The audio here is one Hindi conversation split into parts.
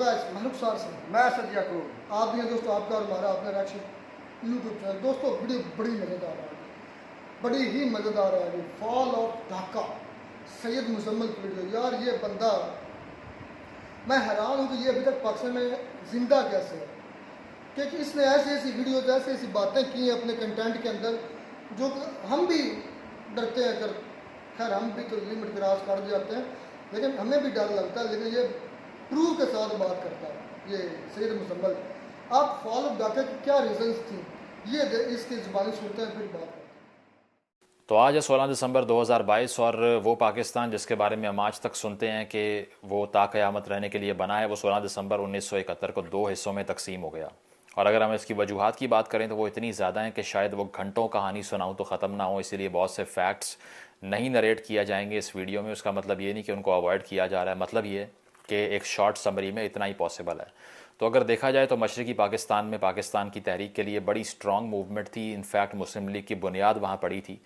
गाइस मैं नुकसान से मैं असद याकूब। आप भी हैं दोस्तों, आपका और हमारा अपना रिएक्शन यूट्यूब चैनल। दोस्तों वीडियो बड़ी मज़ेदार है, बड़ी ही मज़ेदार है। अभी फॉल ऑफ ढाका, सैयद मुजम्मिल की वीडियो। यार ये बंदा, मैं हैरान हूँ कि ये अभी तक पाकिस्तान में ज़िंदा कैसे है, क्योंकि इसने ऐसी ऐसी वीडियोज, ऐसी ऐसी बातें की हैं अपने कंटेंट के अंदर जो हम भी डरते हैं कर। खैर हम भी तो लिमिट क्रॉस कर जाते हैं, लेकिन हमें भी डर लगता है। लेकिन ये प्रूव के साथ बात करता है ये सैयद मुजम्मिल। आप फॉल ऑफ ढाका की क्या रीजंस थी, ये इसकी ज़ुबानी सुनते हैं फिर बात करते हैं। तो आज है 16 दिसंबर 2022 और वो पाकिस्तान जिसके बारे में हम आज तक सुनते हैं कि वो ताक़यामत रहने के लिए बना है, वो 16 दिसंबर 1971 को दो हिस्सों में तकसीम हो गया। और अगर हम इसकी वजूहात की बात करें तो वो इतनी ज़्यादा हैं कि शायद वो घंटों कहानी सुनाऊँ तो ख़त्म ना हो, इसीलिए बहुत से फैक्ट्स नहीं नरेट किया जाएंगे इस वीडियो में। उसका मतलब ये नहीं कि उनको अवॉइड किया जा रहा है, मतलब ये कि एक शॉर्ट समरी में इतना ही पॉसिबल है। तो अगर देखा जाए तो मशरक़ी पाकिस्तान में पाकिस्तान की तहरीक के लिए बड़ी स्ट्रॉन्ग मूवमेंट थी। इनफैक्ट मुस्लिम लीग की बुनियाद वहाँ पड़ी थी।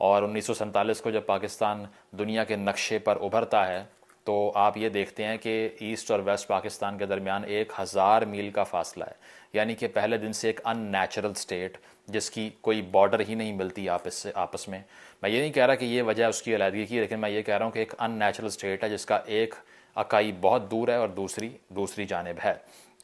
और 1947 को जब पाकिस्तान दुनिया के नक्शे पर उभरता है तो आप ये देखते हैं कि ईस्ट और वेस्ट पाकिस्तान के दरमियान 1000 मील का फासला है। यानी कि पहले दिन से एक अननेचुरल स्टेट जिसकी कोई बॉर्डर ही नहीं मिलती आपस में। मैं ये नहीं कह रहा कि ये वजह उसकी अलहदगी की, लेकिन मैं ये कह रहा हूँ कि एक अननेचुरल स्टेट है जिसका एक इकाई बहुत दूर है और दूसरी जानिब है।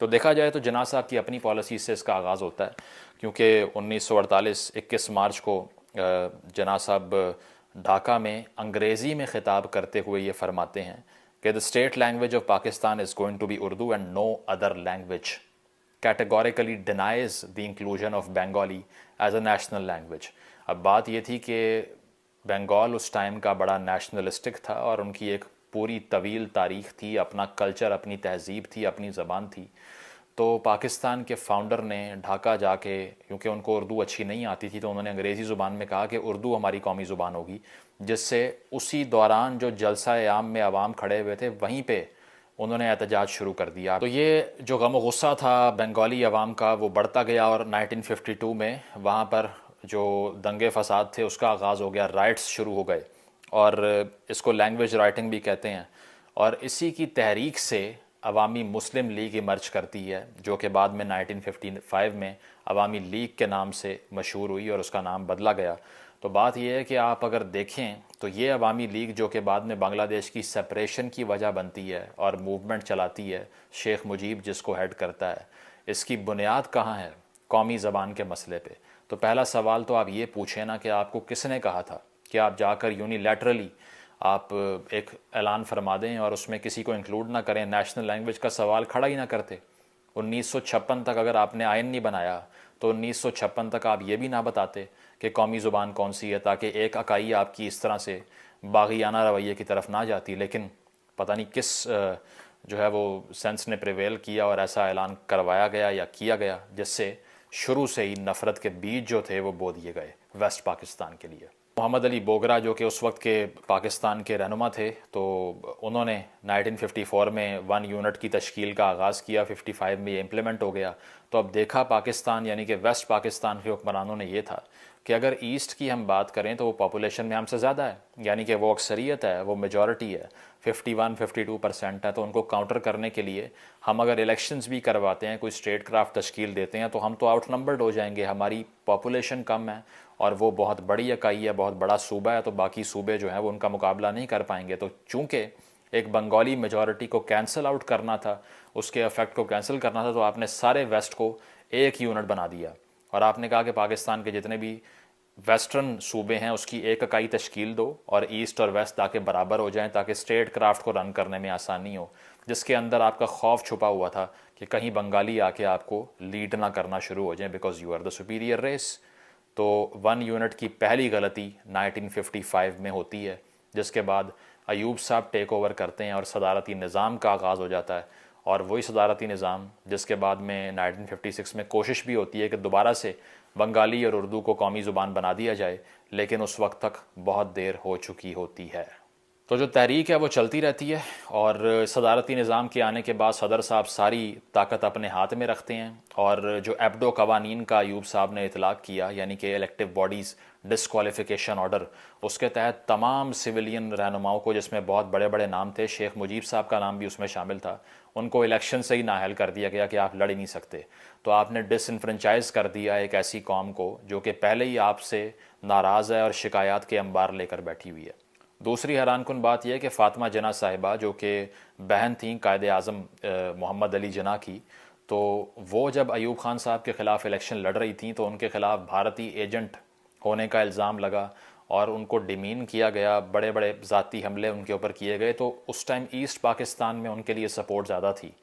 तो देखा जाए तो जिन्ना साहब की अपनी पॉलिसी से इसका आगाज़ होता है, क्योंकि 1948 21 मार्च को जिन्ना साहब ढाका में अंग्रेज़ी में ख़िताब करते हुए ये फरमाते हैं कि the state language of Pakistan is going to be Urdu and no other language, categorically denies the inclusion of Bengali as a national language. अब बात ये थी कि बंगाल उस टाइम का बड़ा नेशनलिस्टिक था और उनकी एक पूरी तवील तारीख़ थी, अपना कल्चर, अपनी तहज़ीब थी, अपनी ज़बान थी। तो पाकिस्तान के फाउंडर ने ढाका जाके, क्योंकि उनको उर्दू अच्छी नहीं आती थी, तो उन्होंने अंग्रेज़ी ज़ुबान में कहा कि उर्दू हमारी कौमी ज़ुबान होगी, जिससे उसी दौरान जो जलसा-ए-आम में अवाम खड़े हुए थे वहीं पे उन्होंने एहतजाज शुरू कर दिया। तो ये जो गम गुस्सा था बंगाली अवाम का वो बढ़ता गया और 1952 में वहाँ पर जो दंगे फसाद थे उसका आगाज़ हो गया, राइट्स शुरू हो गए और इसको लैंग्वेज राइटिंग भी कहते हैं। और इसी की तहरीक से अवामी मुस्लिम लीग इमर्ज करती है, जो कि बाद में 1955 में अवामी लीग के नाम से मशहूर हुई और उसका नाम बदला गया। तो बात यह है कि आप अगर देखें तो ये अवामी लीग जो कि बाद में बांग्लादेश की सेपरेशन की वजह बनती है और मूवमेंट चलाती है, शेख मुजीब जिसको हेड करता है, इसकी बुनियाद कहाँ है? कौमी ज़बान के मसले पे। तो पहला सवाल तो आप ये पूछें ना कि आपको किसने कहा था कि आप जाकर यूनिलैटरली आप एक ऐलान फरमा दें और उसमें किसी को इंक्लूड ना करें, नेशनल लैंग्वेज का सवाल खड़ा ही ना करते। 1956 तक अगर आपने आइन नहीं बनाया तो 1956 तक आप ये भी ना बताते कि कौमी ज़ुबान कौन सी है, ताकि एक इकाई आपकी इस तरह से बाग़ियाना रवैये की तरफ ना जाती। लेकिन पता नहीं किस जो है वो सेंस ने प्रिवेल किया और ऐसा ऐलान करवाया गया या किया गया, जिससे शुरू से ही नफ़रत के बीज जो थे वो बो दिए गए वेस्ट पाकिस्तान के लिए। मोहम्मद अली बोगरा जो कि उस वक्त के पाकिस्तान के रहनुमा थे, तो उन्होंने 1954 में 1 यूनिट की तश्कील का आगाज़ किया, 55 में ये इम्प्लीमेंट हो गया। तो अब देखा पाकिस्तान यानी कि वेस्ट पाकिस्तान के हुक्मरानों ने ये था कि अगर ईस्ट की हम बात करें तो वो पॉपुलेशन में हमसे ज़्यादा है, यानी कि वो अक्सरियत है, वो मेजॉरिटी है, 51-52% है। तो उनको काउंटर करने के लिए हम अगर इलेक्शंस भी करवाते हैं, कोई स्टेट क्राफ्ट तश्कील देते हैं, तो हम तो आउट नंबर्ड हो जाएंगे। हमारी पॉपुलेशन कम है और वो बहुत बड़ी इकाई है, बहुत बड़ा सूबा है, तो बाकी सूबे जो हैं वो उनका मुकाबला नहीं कर पाएंगे। तो चूँकि एक बंगाली मेजॉरिटी को कैंसिल आउट करना था, उसके इफेक्ट को कैंसिल करना था, तो आपने सारे वेस्ट को एक यूनिट बना दिया और आपने कहा कि पाकिस्तान के जितने भी वेस्टर्न सूबे हैं उसकी एक इकाई तश्कील दो और ईस्ट और वेस्ट ताकि बराबर हो जाएं, ताकि स्टेट क्राफ्ट को रन करने में आसानी हो, जिसके अंदर आपका खौफ छुपा हुआ था कि कहीं बंगाली आके आपको लीड ना करना शुरू हो जाए, because you are the superior race. तो 1 यूनिट की पहली गलती 1955 में होती है, जिसके बाद अयूब साहब टेक ओवर करते हैं और सदारती निज़ाम का आगाज़ हो जाता है। और वही सदारती निज़ाम जिसके बाद में 1956 में कोशिश भी होती है कि दोबारा से बंगाली और उर्दू को कौमी ज़ुबान बना दिया जाए, लेकिन उस वक्त तक बहुत देर हो चुकी होती है। तो जो तहरीक है वो चलती रहती है और सदारती निज़ाम के आने के बाद सदर साहब सारी ताकत अपने हाथ में रखते हैं और जो एब्डो कवानीन का अयूब साहब ने इतलाक़ किया, यानी कि इलेक्टिव बॉडीज़ डिसक्वालिफिकेशन ऑर्डर, उसके तहत तमाम सिविलियन रहनुमाओं को, जिसमें बहुत बड़े बड़े नाम थे, शेख मुजीब साहब का नाम भी उसमें शामिल था, उनको इलेक्शन से ही नाअहल कर दिया गया कि आप लड़ ही नहीं सकते। तो आपने डिसइनफ्रेंचाइज कर दिया एक ऐसी कौम को जो कि पहले ही आपसे नाराज़ है और शिकायत के अंबार लेकर बैठी हुई है। दूसरी हैरानकुन बात यह है कि फ़ातिमा जिन्ना साहिबा जो कि बहन थी कायद आज़म मोहम्मद अली जिन्ना की, तो वो जब अयूब खान साहब के ख़िलाफ़ इलेक्शन लड़ रही थी तो उनके ख़िलाफ़ भारतीय एजेंट होने का इल्ज़ाम लगा और उनको डिमीन किया गया, बड़े बड़े ज़ाती हमले उनके ऊपर किए गए। तो उस टाइम ईस्ट पाकिस्तान में उनके लिए सपोर्ट ज़्यादा थी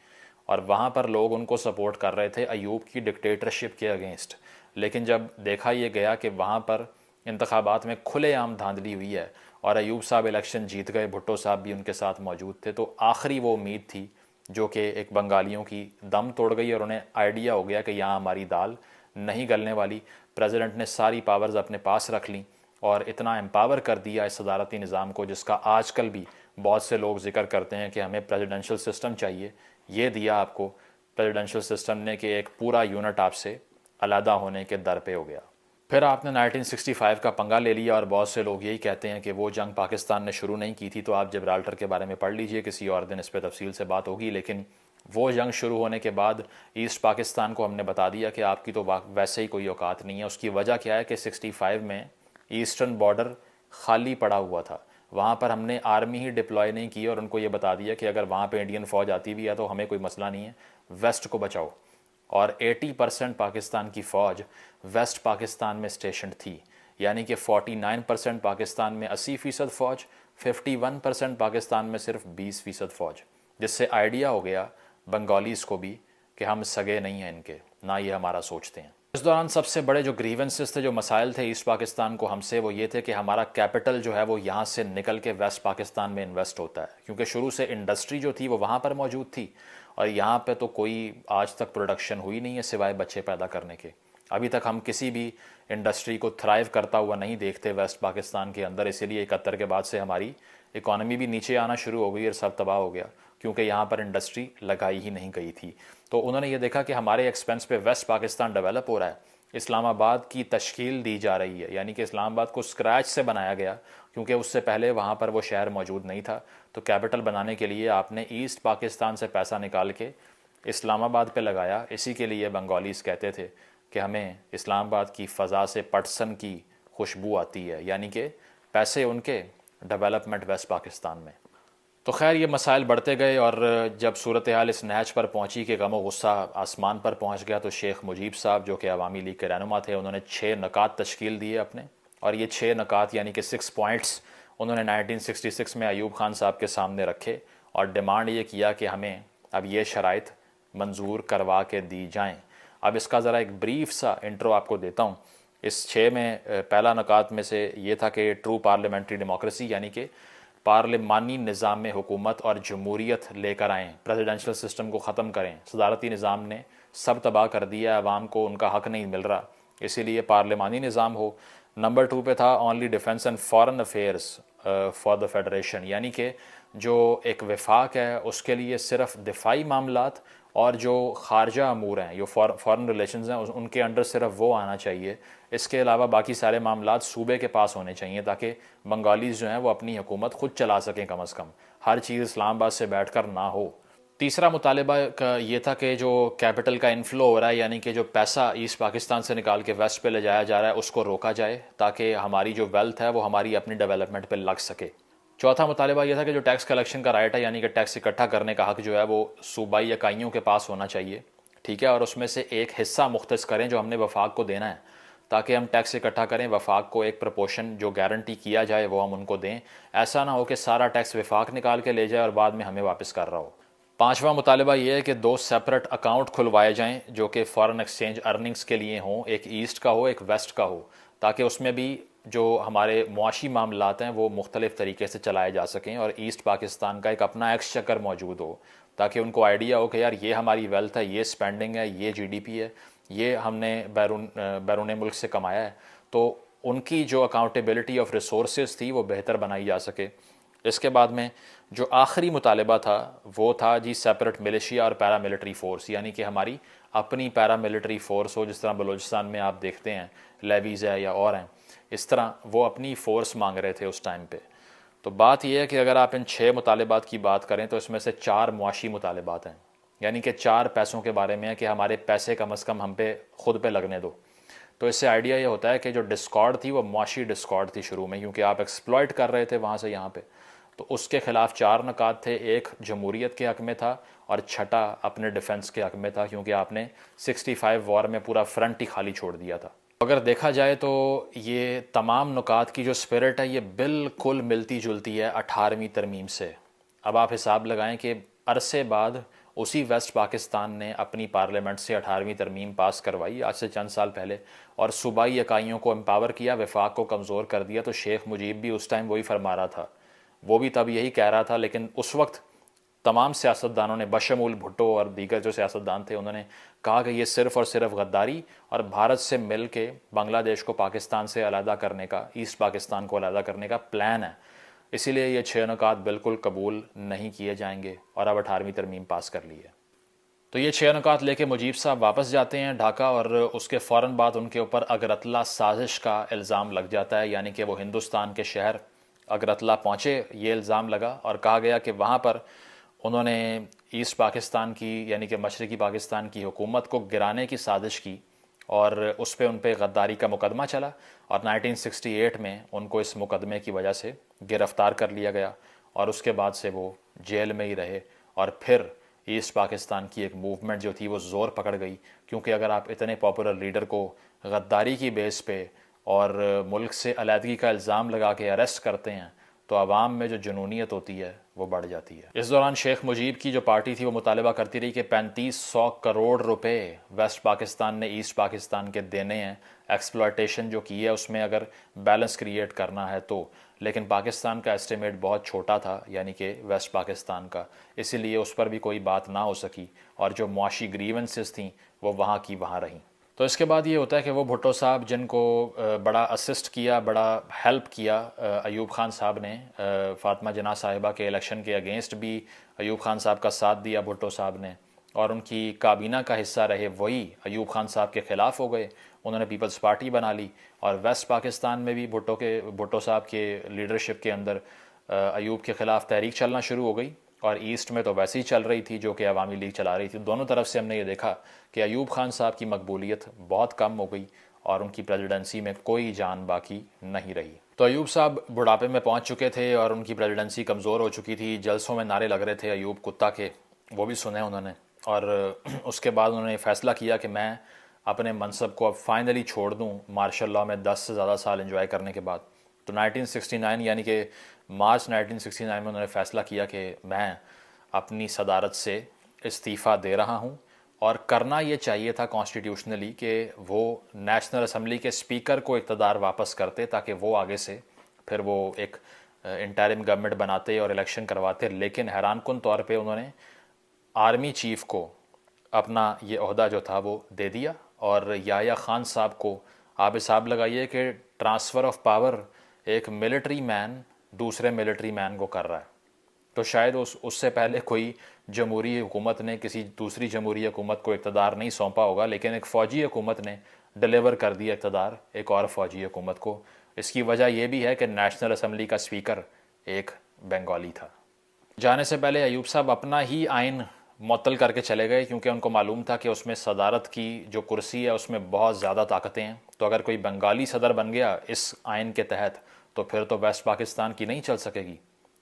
और वहाँ पर लोग उनको सपोर्ट कर रहे थे अयूब की डिक्टेटरशिप के अगेंस्ट। लेकिन जब देखा यह गया कि वहाँ पर इंतखाबात में खुलेआम धांधली हुई है और अयूब साहब इलेक्शन जीत गए, भुट्टो साहब भी उनके साथ मौजूद थे, तो आखिरी वो उम्मीद थी जो कि एक बंगालियों की दम तोड़ गई और उन्हें आइडिया हो गया कि यहाँ हमारी दाल नहीं गलने वाली। प्रेसिडेंट ने सारी पावर्स अपने पास रख लीं और इतना एम्पावर कर दिया इस सदारती निज़ाम को, जिसका आजकल भी बहुत से लोग जिक्र करते हैं कि हमें प्रेसिडेंशियल सिस्टम चाहिए। ये दिया आपको प्रेसिडेंशियल सिस्टम ने कि एक पूरा यूनिट आपसे अलहदा होने के दर पे हो गया। फिर आपने 1965 का पंगा ले लिया और बहुत से लोग यही कहते हैं कि वो जंग पाकिस्तान ने शुरू नहीं की थी। तो आप जिब्राल्टर के बारे में पढ़ लीजिए, किसी और दिन इस पर तफसील से बात होगी। लेकिन वो जंग शुरू होने के बाद ईस्ट पाकिस्तान को हमने बता दिया कि आपकी तो वैसे ही कोई औकात नहीं है। उसकी वजह क्या है कि 65 में ईस्टर्न बॉर्डर खाली पड़ा हुआ था, वहाँ पर हमने आर्मी ही डिप्लॉय नहीं की और उनको ये बता दिया कि अगर वहाँ पे इंडियन फ़ौज आती भी है तो हमें कोई मसला नहीं है, वेस्ट को बचाओ। और 80% पाकिस्तान की फ़ौज वेस्ट पाकिस्तान में स्टेशन थी, यानी कि 49% पाकिस्तान में 80% फ़ौज, 51% पाकिस्तान में सिर्फ 20% फ़ौज, जिससे आइडिया हो गया बंगालीज़ को भी कि हम सगे नहीं हैं इनके, ना ये हमारा सोचते हैं। इस दौरान सबसे बड़े जो ग्रीवेंसेस थे, जो मसाइल थे ईस्ट पाकिस्तान को हमसे, वो ये थे कि हमारा कैपिटल जो है वो यहाँ से निकल के वेस्ट पाकिस्तान में इन्वेस्ट होता है, क्योंकि शुरू से इंडस्ट्री जो थी वो वहाँ पर मौजूद थी और यहाँ पे तो कोई आज तक प्रोडक्शन हुई नहीं है सिवाय बच्चे पैदा करने के। अभी तक हम किसी भी इंडस्ट्री को थ्राइव करता हुआ नहीं देखते वेस्ट पाकिस्तान के अंदर, इसीलिए 71 के बाद से हमारी इकॉनमी भी नीचे आना शुरू हो गई और सब तबाह हो गया, क्योंकि यहाँ पर इंडस्ट्री लगाई ही नहीं गई थी। तो उन्होंने ये देखा कि हमारे एक्सपेंस पे वेस्ट पाकिस्तान डेवलप हो रहा है, इस्लामाबाद की तश्कील दी जा रही है, यानी कि इस्लामाबाद को स्क्रैच से बनाया गया, क्योंकि उससे पहले वहाँ पर वो शहर मौजूद नहीं था। तो कैपिटल बनाने के लिए आपने ईस्ट पाकिस्तान से पैसा निकाल के इस्लामाबाद पे लगाया। इसी के लिए बंगालीज़ कहते थे कि हमें इस्लामाबाद की फ़ज़ा से पटसन की खुशबू आती है, यानी कि पैसे उनके, डेवलपमेंट वेस्ट पाकिस्तान में। तो खैर ये मसाइल बढ़ते गए और जब सूरत हाल इस नहज पर पहुंची कि गम गुस्सा आसमान पर पहुंच गया, तो शेख मुजीब साहब जो कि अवामी लीग के रहनुमा थे, उन्होंने 6 नकात तश्कील दिए अपने, और ये 6 नकात यानी कि 6 पॉइंट्स उन्होंने 1966 में अयूब खान साहब के सामने रखे और डिमांड ये किया कि हमें अब ये शराइत मंजूर करवा के दी जाएँ। अब इसका ज़रा एक ब्रीफ सा इंट्रो आपको देता हूँ। इस 6 में पहला नकात में से ये था कि ट्रू पार्लियामेंट्री डेमोक्रेसी, यानी कि पार्लिमानी निज़ाम में हुकूमत और जमहूरियत लेकर आएँ, प्रेसिडेंशियल सिस्टम को ख़त्म करें। सदारती निज़ाम ने सब तबाह कर दिया, आवाम को उनका हक़ नहीं मिल रहा, इसीलिए पार्लिमानी निज़ाम हो। नंबर 2 पे था only defence and foreign affairs for the federation, यानी कि जो एक वफाक है उसके लिए सिर्फ दिफाई मामलात और जो खारजा अमूर हैं, जो फॉरेन रिलेशंस हैं, उनके अंडर सिर्फ वो आना चाहिए। इसके अलावा बाकी सारे मामलात सूबे के पास होने चाहिए, ताकि बंगालीज़ जो हैं वो अपनी हुकूमत खुद चला सकें, कम अज़ कम हर चीज़ इस्लामाबाद से बैठ कर ना हो। तीसरा मुतालबा का ये था कि जो कैपिटल का इनफ्लो हो रहा है, यानी कि जो पैसा ईस्ट पाकिस्तान से निकाल के वेस्ट पे ले जाया जा रहा है, उसको रोका जाए, ताकि हमारी जो वेल्थ है वो हमारी अपनी डेवलपमेंट पे लग सके। चौथा मुतालबा यह था कि जो टैक्स कलेक्शन का राइट है, यानी कि टैक्स इकट्ठा करने का हक जो है वो सूबाई इकाइयों के पास होना चाहिए, ठीक है, और उसमें से एक हिस्सा मुख्तस करें जो हमने वफाक को देना है, ताकि हम टैक्स इकट्ठा करें, वफाक को एक प्रपोर्शन जो गारंटी किया जाए वो हम उनको दें। ऐसा ना हो कि सारा टैक्स वफाक निकाल के ले जाए और बाद में हमें वापस कर रहा हो। पांचवा मुतालबा ये है कि 2 सेपरेट अकाउंट खुलवाए जाएं जो कि फ़ॉरेन एक्सचेंज अर्निंग्स के लिए हों, एक ईस्ट का हो एक वेस्ट का हो, ताकि उसमें भी जो हमारे मुआशी मामलात हैं वो मुख्तलिफ़ तरीके से चलाए जा सकें और ईस्ट पाकिस्तान का एक अपना एक्सचेकर मौजूद हो, ताकि उनको आइडिया हो कि यार ये हमारी वेल्थ है, ये स्पेंडिंग है, ये GDP है, ये हमने बैरून मुल्क से कमाया है। तो उनकी जो अकाउंटेबिलिटी ऑफ रिसोर्सेज थी वो बेहतर बनाई जा सके। इसके बाद में जो आखिरी मुतालबा था वो था जी सेपरेट मिलिशिया और पैरामिलिट्री फ़ोर्स, यानी कि हमारी अपनी पैरामिलिट्री फ़ोर्स हो, जिस तरह बलूचिस्तान में आप देखते हैं लेवीज़ है या और हैं, इस तरह वो अपनी फ़ोर्स मांग रहे थे उस टाइम पे। तो बात यह है कि अगर आप इन 6 मुतालबात की बात करें तो इसमें से 4 मुआशी मुतालबात हैं, यानी कि 4 पैसों के बारे में है कि हमारे पैसे कम अज़ कम हम पे खुद पे लगने दो। तो इससे आइडिया ये होता है कि जो डिस्कॉर्ड थी वो मुआशी डिस्कॉर्ड थी शुरू में, क्योंकि आप एक्सप्लॉइट कर रहे थे वहाँ से यहाँ पे। तो उसके ख़िलाफ़ 4 नुकात थे, एक जमहूरियत के हक़ में था और छठा अपने डिफेंस के हक़ में था, क्योंकि आपने 65 वॉर में पूरा फ्रंट ही खाली छोड़ दिया था। अगर देखा जाए तो ये तमाम नुकात की जो स्पिरिट है ये बिल्कुल मिलती जुलती है 18वीं तरमीम से। अब आप हिसाब लगाएं कि अरसे बाद उसी वेस्ट पाकिस्तान ने अपनी पार्लियामेंट से 18वीं तरमीम पास करवाई आज से चंद साल पहले, और सूबाई इकाइयों को एम्पावर किया, वफाक को कमज़ोर कर दिया। तो शेख मुजीब भी उस टाइम वही फरमा रहा था, वो भी तब यही कह रहा था, लेकिन उस वक्त तमाम सियासतदानों ने बशमूल भुट्टो और दीगर जो सियासतदान थे उन्होंने कहा कि ये सिर्फ़ और सिर्फ गद्दारी और भारत से मिल के बांग्लादेश को पाकिस्तान से अलहदा करने का, ईस्ट पाकिस्तान को अलहदा करने का प्लान है, इसीलिए ये 6 नुकात बिल्कुल कबूल नहीं किए जाएंगे। और अब 18वीं तरमीम पास कर ली है। तो ये 6 नुकात लेके मुजीब साहब वापस जाते हैं ढाका, और उसके फ़ौरन बाद उनके ऊपर अगरतला साजिश का इल्ज़ाम लग जाता है, यानी कि वो हिंदुस्तान के शहर अगरतला पहुँचे, ये इल्ज़ाम लगा और कहा गया कि वहाँ पर उन्होंने ईस्ट पाकिस्तान की यानी कि मशरक़ी पाकिस्तान की हुकूमत को गिराने की साजिश की, और उस पर उन पर गद्दारी का मुकदमा चला, और 1968 में उनको इस मुकदमे की वजह से गिरफ़्तार कर लिया गया, और उसके बाद से वो जेल में ही रहे। और फिर ईस्ट पाकिस्तान की एक मूवमेंट जो थी वो ज़ोर पकड़ गई, क्योंकि अगर आप इतने पॉपुलर लीडर को गद्दारी की बेस पे और मुल्क से अलहदगी का इल्ज़ाम लगा के अरेस्ट करते हैं तो आवाम में जो जुनूनियत होती है वो बढ़ जाती है। इस दौरान शेख मुजीब की जो पार्टी थी वो मुतालबा करती रही कि 3500 करोड़ रुपए वेस्ट पाकिस्तान ने ईस्ट पाकिस्तान के देने हैं, एक्सप्लॉयटेशन जो की है उसमें अगर बैलेंस क्रिएट करना है तो। लेकिन पाकिस्तान का एस्टिमेट बहुत छोटा था, यानी कि वेस्ट पाकिस्तान का, इसीलिए उस पर भी कोई बात ना हो सकी, और जो मुआशी ग्रीवेंसेस थी वो वहाँ की वहाँ रहीं। तो इसके बाद ये होता है कि वो भुट्टो साहब जिनको बड़ा असिस्ट किया, बड़ा हेल्प किया अयूब खान साहब ने, फ़ातिमा जना साहिबा के इलेक्शन के अगेंस्ट भी अयूब खान साहब का साथ दिया भुट्टो साहब ने, और उनकी काबीना का हिस्सा रहे, वही अयूब खान साहब के ख़िलाफ़ हो गए। उन्होंने पीपल्स पार्टी बना ली, और वेस्ट पाकिस्तान में भी भुट्टो साहब के लीडरशिप के अंदर अयूब के ख़िलाफ़ तहरीक चलना शुरू हो गई, और ईस्ट में तो वैसे ही चल रही थी जो कि अवामी लीग चला रही थी। दोनों तरफ से हमने ये देखा कि अयूब खान साहब की मकबूलियत बहुत कम हो गई, और उनकी प्रेसिडेंसी में कोई जान बाकी नहीं रही। तो अयूब साहब बुढ़ापे में पहुंच चुके थे और उनकी प्रेसिडेंसी कमज़ोर हो चुकी थी। जलसों में नारे लग रहे थे अयूब कुत्ता के, वो भी सुने उन्होंने, और उसके बाद उन्होंने फ़ैसला किया कि मैं अपने मनसब को अब फाइनली छोड़ दूँ मार्शल लॉ में 10 से ज़्यादा साल एंजॉय करने के बाद। तो 1969 यानी कि मार्च 1969 में उन्होंने फ़ैसला किया कि मैं अपनी सदारत से इस्तीफ़ा दे रहा हूँ, और करना ये चाहिए था कॉन्स्टिट्यूशनली कि वो नेशनल असम्बली के स्पीकर को इक़्तिदार वापस करते, ताकि वो आगे से फिर वो एक इंटरिम गवर्नमेंट बनाते और इलेक्शन करवाते। लेकिन हैरानकुन तौर पे उन्होंने आर्मी चीफ को अपना ये ओहदा जो था वो दे दिया, और याह्या खान साहब को, आप हिसाब लगाइए कि ट्रांसफ़र ऑफ पावर एक मिलिट्री मैन दूसरे मिलिट्री मैन को कर रहा है। तो शायद उससे पहले कोई जमहूरी हुकूमत ने किसी दूसरी जमहूरी हुकूमत को इक़्तिदार नहीं सौंपा होगा, लेकिन एक फ़ौजी हुकूमत ने डिलीवर कर दिया इक़्तिदार एक और फ़ौजी हुकूमत को। इसकी वजह यह भी है कि नेशनल असम्बली का स्पीकर एक बंगाली था। जाने से पहले अयूब साहब अपना ही आइन मुअत्तल करके चले गए, क्योंकि उनको मालूम था कि उसमें सदारत की जो कुर्सी है उसमें बहुत ज़्यादा ताकतें हैं। तो अगर कोई बंगाली सदर बन गया इस आइन के तहत तो फिर तो वेस्ट पाकिस्तान की नहीं चल सकेगी।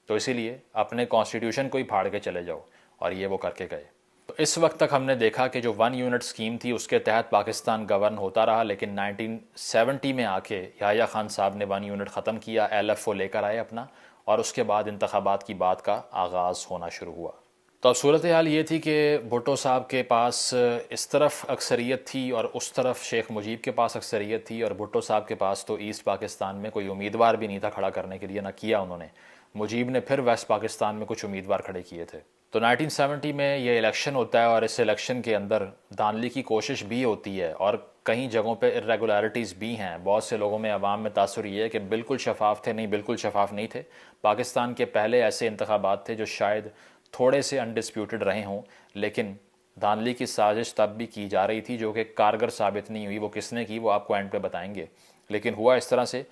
तो इसीलिए अपने कॉन्स्टिट्यूशन को ही फाड़ के चले जाओ, और ये वो करके गए। तो इस वक्त तक हमने देखा कि जो 1 यूनिट स्कीम थी उसके तहत पाकिस्तान गवर्न होता रहा, लेकिन 1970 में आके याह्या खान साहब ने 1 यूनिट ख़त्म किया, LFO लेकर आए अपना, और उसके बाद इंतखाबात की बात का आगाज़ होना शुरू हुआ। तो अब सूरत हाल ये थी कि भुट्टो साहब के पास इस तरफ अक्सरियत थी और उस तरफ शेख मुजीब के पास अक्सरियत थी, और भुट्टो साहब के पास तो ईस्ट पाकिस्तान में कोई उम्मीदवार भी नहीं था खड़ा करने के लिए, ना किया उन्होंने। मुजीब ने फिर वेस्ट पाकिस्तान में कुछ उम्मीदवार खड़े किए थे। तो 1970 में ये इलेक्शन होता है, और इस इलेक्शन के अंदर धांधली की कोशिश भी होती है, और कई जगहों पे इरेगुलरिटीज़ भी हैं। बहुत से लोगों में अवाम में तासुर ये है कि बिल्कुल शफाफ थे, नहीं बिल्कुल शफाफ नहीं थे। पाकिस्तान के पहले ऐसे इंतखाबात थे जो शायद थोड़े से अनडिस्प्यूटेड रहे हों, लेकिन धांधली की साजिश तब भी की जा रही थी जो कि कारगर साबित नहीं हुई। वो किसने की वो आपको एंड पे बताएंगे। लेकिन हुआ इस तरह से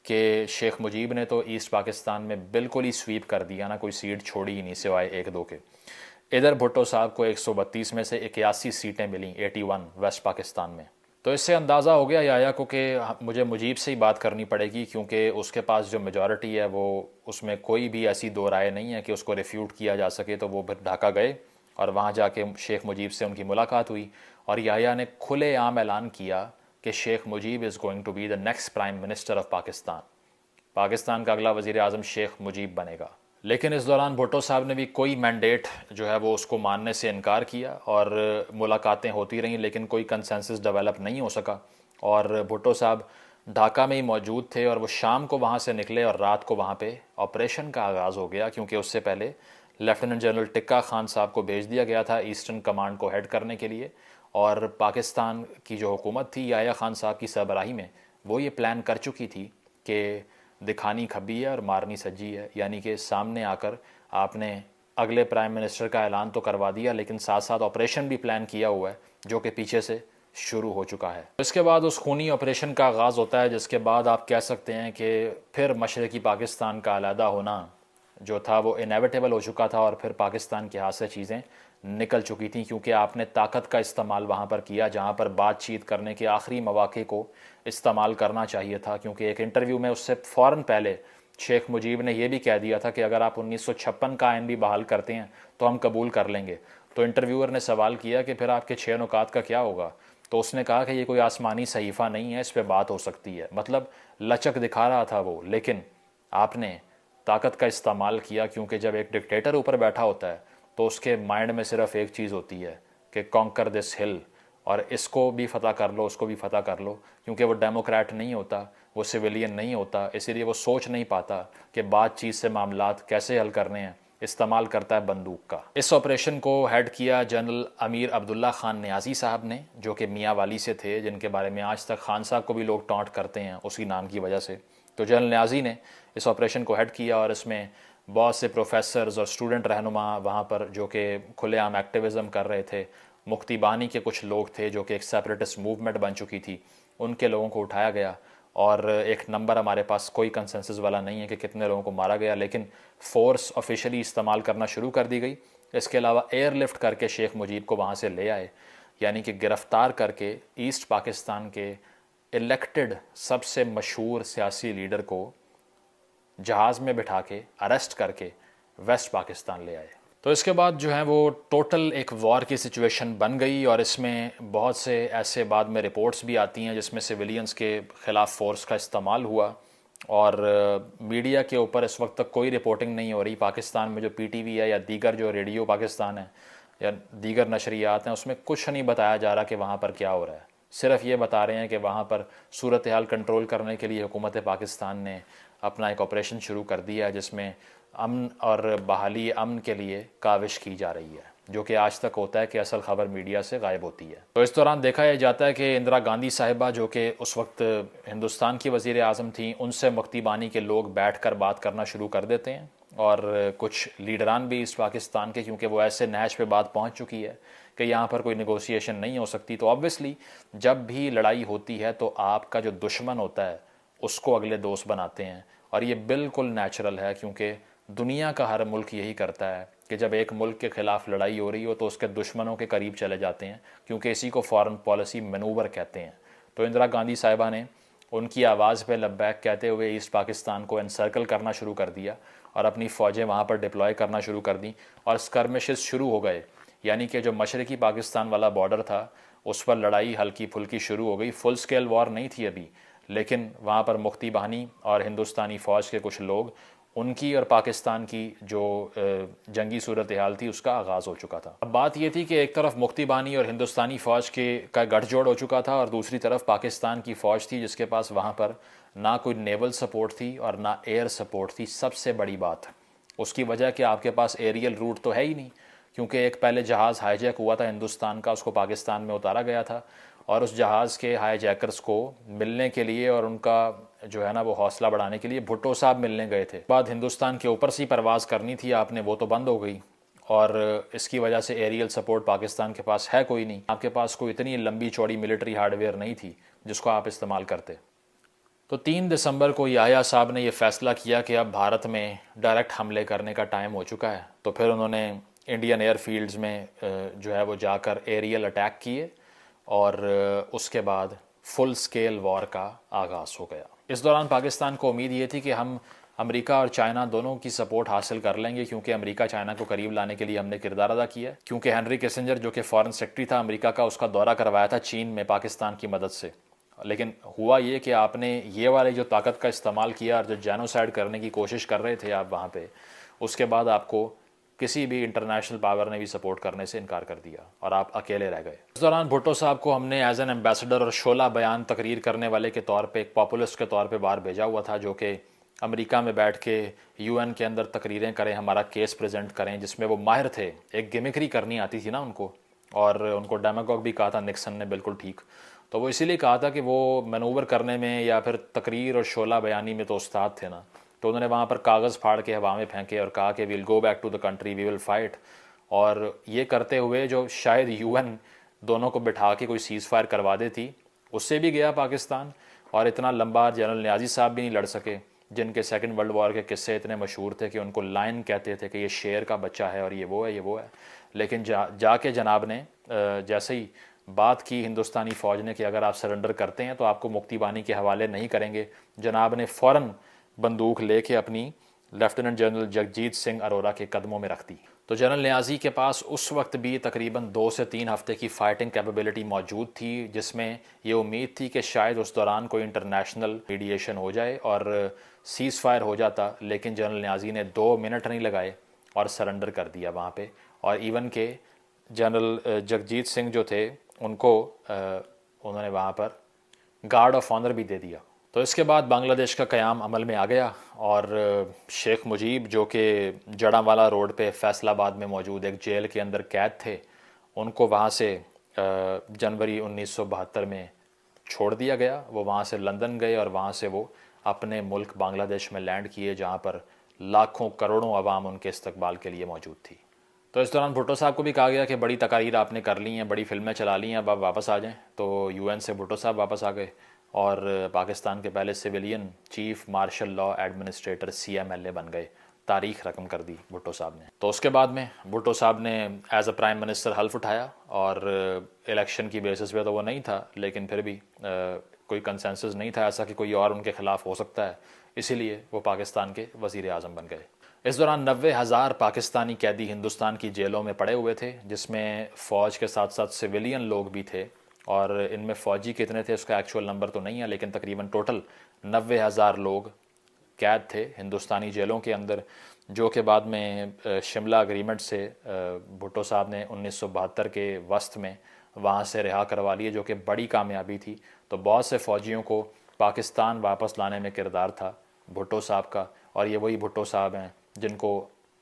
कि शेख मुजीब ने तो ईस्ट पाकिस्तान में बिल्कुल ही स्वीप कर दिया, ना कोई सीट छोड़ी ही नहीं सिवाय 1-2 के। इधर भुट्टो साहब को 132 में से 81 सीटें मिली, 81 वेस्ट पाकिस्तान में। तो इससे अंदाज़ा हो गया याया को कि मुझे मुजीब से ही बात करनी पड़ेगी, क्योंकि उसके पास जो मेजॉरिटी है वो उसमें कोई भी ऐसी दो राय नहीं है कि उसको रिफ्यूट किया जा सके। तो वो फिर ढाका गए और वहाँ जाके शेख मुजीब से उनकी मुलाकात हुई और याया ने खुलेआम ऐलान किया कि Sheikh Mujib is going to be the next prime minister of Pakistan. Pakistan का अगला वज़ीर आज़म शेख मुजीब बनेगा। लेकिन इस दौरान भुट्टो साहब ने भी कोई मैंडेट जो है वो उसको मानने से इनकार किया और मुलाकातें होती रहीं, लेकिन कोई कंसेंसस डेवलप नहीं हो सका। और भुट्टो साहब ढाका में ही मौजूद थे और वो शाम को वहाँ से निकले और रात को वहाँ पे ऑपरेशन का आगाज़ हो गया, क्योंकि उससे पहले लेफ्टिनेंट जनरल टिक्का खान साहब को भेज दिया गया था ईस्टर्न कमांड को हेड करने के लिए। और पाकिस्तान की जो हुकूमत थी याया खान साहब की सरबराही में, वो ये प्लान कर चुकी थी कि दिखानी खब्बी है और मारनी सज्जी है, यानी कि सामने आकर आपने अगले प्राइम मिनिस्टर का ऐलान तो करवा दिया, लेकिन साथ साथ ऑपरेशन भी प्लान किया हुआ है जो कि पीछे से शुरू हो चुका है। इसके बाद उस खूनी ऑपरेशन का आगाज़ होता है, जिसके बाद आप कह सकते हैं कि फिर मशरक़ी पाकिस्तान का अलहदा होना जो था वो इनेविटेबल हो चुका था और फिर पाकिस्तान के हाथ से चीज़ें निकल चुकी थी, क्योंकि आपने ताकत का इस्तेमाल वहाँ पर किया जहाँ पर बातचीत करने के आखिरी मौके को इस्तेमाल करना चाहिए था। क्योंकि एक इंटरव्यू में उससे फ़ौरन पहले शेख मुजीब ने यह भी कह दिया था कि अगर आप 1956 का आइन भी बहाल करते हैं तो हम कबूल कर लेंगे। तो इंटरव्यूअर ने सवाल किया कि फिर आपके 6 नुकात का क्या होगा, तो उसने कहा कि ये कोई आसमानी सहीफ़ा नहीं है, इस पर बात हो सकती है। मतलब लचक दिखा रहा था वो, लेकिन आपने ताकत का इस्तेमाल किया, क्योंकि जब एक डिक्टेटर ऊपर बैठा होता है तो उसके माइंड में सिर्फ एक चीज़ होती है कि कॉन्कर दिस हिल, और इसको भी फ़तह कर लो, उसको भी फ़तह कर लो। क्योंकि वो डेमोक्रेट नहीं होता, वो सिविलियन नहीं होता, इसीलिए वो सोच नहीं पाता कि बातचीत से मामलात कैसे हल करने हैं, इस्तेमाल करता है बंदूक का। इस ऑपरेशन को हेड किया जनरल अमीर अब्दुल्ला खान नियाज़ी साहब ने, जो कि मियाँ वाली से थे, जिनके बारे में आज तक खान साहब को भी लोग टॉन्ट करते हैं उसी नाम की वजह से। तो जनरल नियाज़ी ने इस ऑपरेशन को हेड किया और इसमें बहुत से प्रोफेसर्स और स्टूडेंट रहनुमा वहाँ पर जो कि खुलेआम एक्टिविज़म कर रहे थे, मुक्ति बानी के कुछ लोग थे जो कि एक सेपरेटिस्ट मूवमेंट बन चुकी थी, उनके लोगों को उठाया गया। और एक नंबर हमारे पास कोई कंसेंसस वाला नहीं है कि कितने लोगों को मारा गया, लेकिन फ़ोर्स ऑफिशियली इस्तेमाल करना शुरू कर दी गई। इसके अलावा एयरलिफ्ट करके शेख मुजीब को वहाँ से ले आए, यानी कि गिरफ़्तार करके ईस्ट पाकिस्तान के इलेक्टेड सबसे मशहूर सियासी लीडर को जहाज़ में बिठा के अरेस्ट करके वेस्ट पाकिस्तान ले आए। तो इसके बाद जो है वो टोटल एक वॉर की सिचुएशन बन गई और इसमें बहुत से ऐसे बाद में रिपोर्ट्स भी आती हैं जिसमें सिविलियंस के ख़िलाफ़ फ़ोर्स का इस्तेमाल हुआ। और मीडिया के ऊपर इस वक्त तक कोई रिपोर्टिंग नहीं हो रही। पाकिस्तान में जो पीटीवी है या दीगर जो रेडियो पाकिस्तान है या दीगर नशरियात हैं, उसमें कुछ नहीं बताया जा रहा कि वहाँ पर क्या हो रहा है। सिर्फ ये बता रहे हैं कि वहाँ पर सूरत हाल कंट्रोल करने के लिए हुकूमत पाकिस्तान ने अपना एक ऑपरेशन शुरू कर दिया है, जिसमें अमन और बहाली अमन के लिए काविश की जा रही है, जो कि आज तक होता है कि असल खबर मीडिया से गायब होती है। तो इस दौरान देखा यह जाता है कि इंदिरा गांधी साहिबा, जो कि उस वक्त हिंदुस्तान की वज़ीर आज़म थी, उनसे मुक्ति बानी के लोग बैठ कर बात करना शुरू कर देते हैं। और कुछ लीडरान भी इस पाकिस्तान के, क्योंकि वो ऐसे नहज पे बात पहुंच चुकी है कि यहाँ पर कोई नेगोशिएशन नहीं हो सकती। तो ऑब्वियसली जब भी लड़ाई होती है तो आपका जो दुश्मन होता है उसको अगले दोस्त बनाते हैं, और ये बिल्कुल नेचुरल है, क्योंकि दुनिया का हर मुल्क यही करता है कि जब एक मुल्क के ख़िलाफ़ लड़ाई हो रही हो तो उसके दुश्मनों के करीब चले जाते हैं, क्योंकि इसी को फॉरेन पॉलिसी मैनूवर कहते हैं। तो इंदिरा गांधी साहिबा ने उनकी आवाज़ पे लब्बैक कहते हुए ईस्ट पाकिस्तान को एनसर्कल करना शुरू कर दिया और अपनी फ़ौजें वहाँ पर डिप्लॉय करना शुरू कर दी और स्कर्मिशेस शुरू हो गए। यानी कि जो मशरक़ी पाकिस्तान वाला बॉर्डर था उस पर लड़ाई हल्की फुल्की शुरू हो गई। फुल स्केल वॉर नहीं थी अभी, लेकिन वहाँ पर मुक्ति बानी और हिंदुस्तानी फ़ौज के कुछ लोग, उनकी और पाकिस्तान की जो जंगी सूरत हाल थी उसका आगाज़ हो चुका था। अब बात ये थी कि एक तरफ मुक्ति बानी और हिंदुस्तानी फ़ौज का गठजोड़ हो चुका था और दूसरी तरफ पाकिस्तान की फ़ौज थी जिसके पास वहाँ पर ना कोई नेवल सपोर्ट थी और ना एयर सपोर्ट थी। सबसे बड़ी बात उसकी वजह कि आपके पास एरियल रूट तो है ही नहीं, क्योंकि एक पहले जहाज़ हाईजैक हुआ था हिंदुस्तान का, उसको पाकिस्तान में उतारा गया था और उस जहाज़ के हाईजैकर्स को मिलने के लिए और उनका जो है ना वो हौसला बढ़ाने के लिए भुट्टो साहब मिलने गए थे। बाद हिंदुस्तान के ऊपर से परवाज़ करनी थी आपने, वो तो बंद हो गई और इसकी वजह से एरियल सपोर्ट पाकिस्तान के पास है कोई नहीं। आपके पास कोई इतनी लंबी चौड़ी मिलिट्री हार्डवेयर नहीं थी जिसको आप इस्तेमाल करते। तो 3 दिसंबर को याह्या साहब ने यह फ़ैसला किया कि अब भारत में डायरेक्ट हमले करने का टाइम हो चुका है। तो फिर उन्होंने इंडियन एयरफील्ड्स में जो है वो जाकर एरियल अटैक किए और उसके बाद फुल स्केल वॉर का आगाज़ हो गया। इस दौरान पाकिस्तान को उम्मीद ये थी कि हम अमेरिका और चाइना दोनों की सपोर्ट हासिल कर लेंगे, क्योंकि अमेरिका चाइना को करीब लाने के लिए हमने किरदार अदा किया। क्योंकि हेनरी किसिंजर जो कि फॉरेन सेक्रेटरी था अमेरिका का, उसका दौरा करवाया था चीन में पाकिस्तान की मदद से। लेकिन हुआ ये कि आपने ये वाले जो ताकत का इस्तेमाल किया और जो जेनोसाइड करने की कोशिश कर रहे थे आप वहाँ पे, उसके बाद आपको किसी भी इंटरनेशनल पावर ने भी सपोर्ट करने से इनकार कर दिया और आप अकेले रह गए। इस दौरान भुट्टो साहब को हमने एज एन एम्बेसडर और शोला बयान तकरीर करने वाले के तौर पे, एक पॉपुलिस्ट के तौर पे बाहर भेजा हुआ था, जो कि अमेरिका में बैठ के यूएन के अंदर तकरीरें करें, हमारा केस प्रेजेंट करें, जिसमें वो माहिर थे। एक गिमिक्री करनी आती थी ना उनको, और उनको डेमागॉग भी कहा था निक्सन ने, बिल्कुल ठीक। तो वो इसीलिए कहा था कि वो मैनूवर करने में या फिर तकरीर और शोला बयानी में तो उस्ताद थे ना। तो उन्होंने वहाँ पर कागज़ फाड़ के हवा में फेंके और कहा कि we'll go back to the country, we will fight. और ये करते हुए जो शायद यूएन दोनों को बिठा के कोई सीज़ फायर करवा देती, उससे भी गया पाकिस्तान। और इतना लंबा जनरल नियाज़ी साहब भी नहीं लड़ सके, जिनके सेकंड वर्ल्ड वॉर के किस्से इतने मशहूर थे कि उनको लाइन कहते थे कि ये शेर का बच्चा है और ये वो है, ये वो है। लेकिन जाके जनाब ने जैसे ही बात की हिंदुस्तानी फ़ौज ने कि अगर आप सरेंडर करते हैं तो आपको मुक्ति बानी के हवाले नहीं करेंगे, जनाब ने फ़ौरन बंदूक लेके अपनी लेफ्टिनेंट जनरल जगजीत सिंह अरोरा के कदमों में रख दी। तो जनरल नियाज़ी के पास उस वक्त भी तकरीबन 2 से 3 हफ्ते की फ़ाइटिंग कैपेबिलिटी मौजूद थी, जिसमें ये उम्मीद थी कि शायद उस दौरान कोई इंटरनेशनल मीडिएशन हो जाए और सीज़ फायर हो जाता। लेकिन जनरल नियाज़ी ने 2 मिनट नहीं लगाए और सरेंडर कर दिया वहाँ पे। और इवन के जनरल जगजीत सिंह जो थे उनको उन्होंने वहाँ पर गार्ड ऑफ ऑनर भी दे दिया। तो इसके बाद बांग्लादेश का क़याम अमल में आ गया और शेख मुजीब, जो कि जड़ांवाला रोड पे फैसलाबाद में मौजूद एक जेल के अंदर कैद थे, उनको वहाँ से जनवरी 1972 में छोड़ दिया गया। वो वहाँ से लंदन गए और वहाँ से वो अपने मुल्क बांग्लादेश में लैंड किए, जहाँ पर लाखों करोड़ों अवाम उनके इस्तकबाल के लिए मौजूद थी। तो इस दौरान भुट्टो साहब को भी कहा गया कि बड़ी तकारीर आपने कर ली हैं, बड़ी फिल्में चला ली हैं, अब आप वापस आ जाएं। तो यूएन से भुट्टो साहब वापस आ गए और पाकिस्तान के पहले civilian chief marshal law administrator CMLA बन गए। तारीख रकम कर दी भुट्टो साहब ने। तो उसके बाद में भुट्टो साहब ने एज अ प्राइम मिनिस्टर हल्फ उठाया और इलेक्शन की बेसिस पे तो वो नहीं था, लेकिन फिर भी कोई कंसेंसस नहीं था ऐसा कि कोई और उनके खिलाफ हो सकता है, इसीलिए वो पाकिस्तान के वज़ीर आज़म बन गए। इस दौरान 90,000 पाकिस्तानी कैदी हिंदुस्तान की जेलों में पड़े हुए थे, जिसमें फ़ौज के साथ साथ सिविलियन लोग भी थे। और इनमें फ़ौजी कितने थे उसका एक्चुअल नंबर तो नहीं है, लेकिन तकरीबन टोटल 90,000 लोग कैद थे हिंदुस्तानी जेलों के अंदर, जो कि बाद में शिमला अग्रीमेंट से भुट्टो साहब ने 1972 के वस्त में वहाँ से रिहा करवा लिए, जो कि बड़ी कामयाबी थी। तो बहुत से फ़ौजियों को पाकिस्तान वापस लाने में किरदार था भुट्टो साहब का, और ये वही भुट्टो साहब हैं जिनको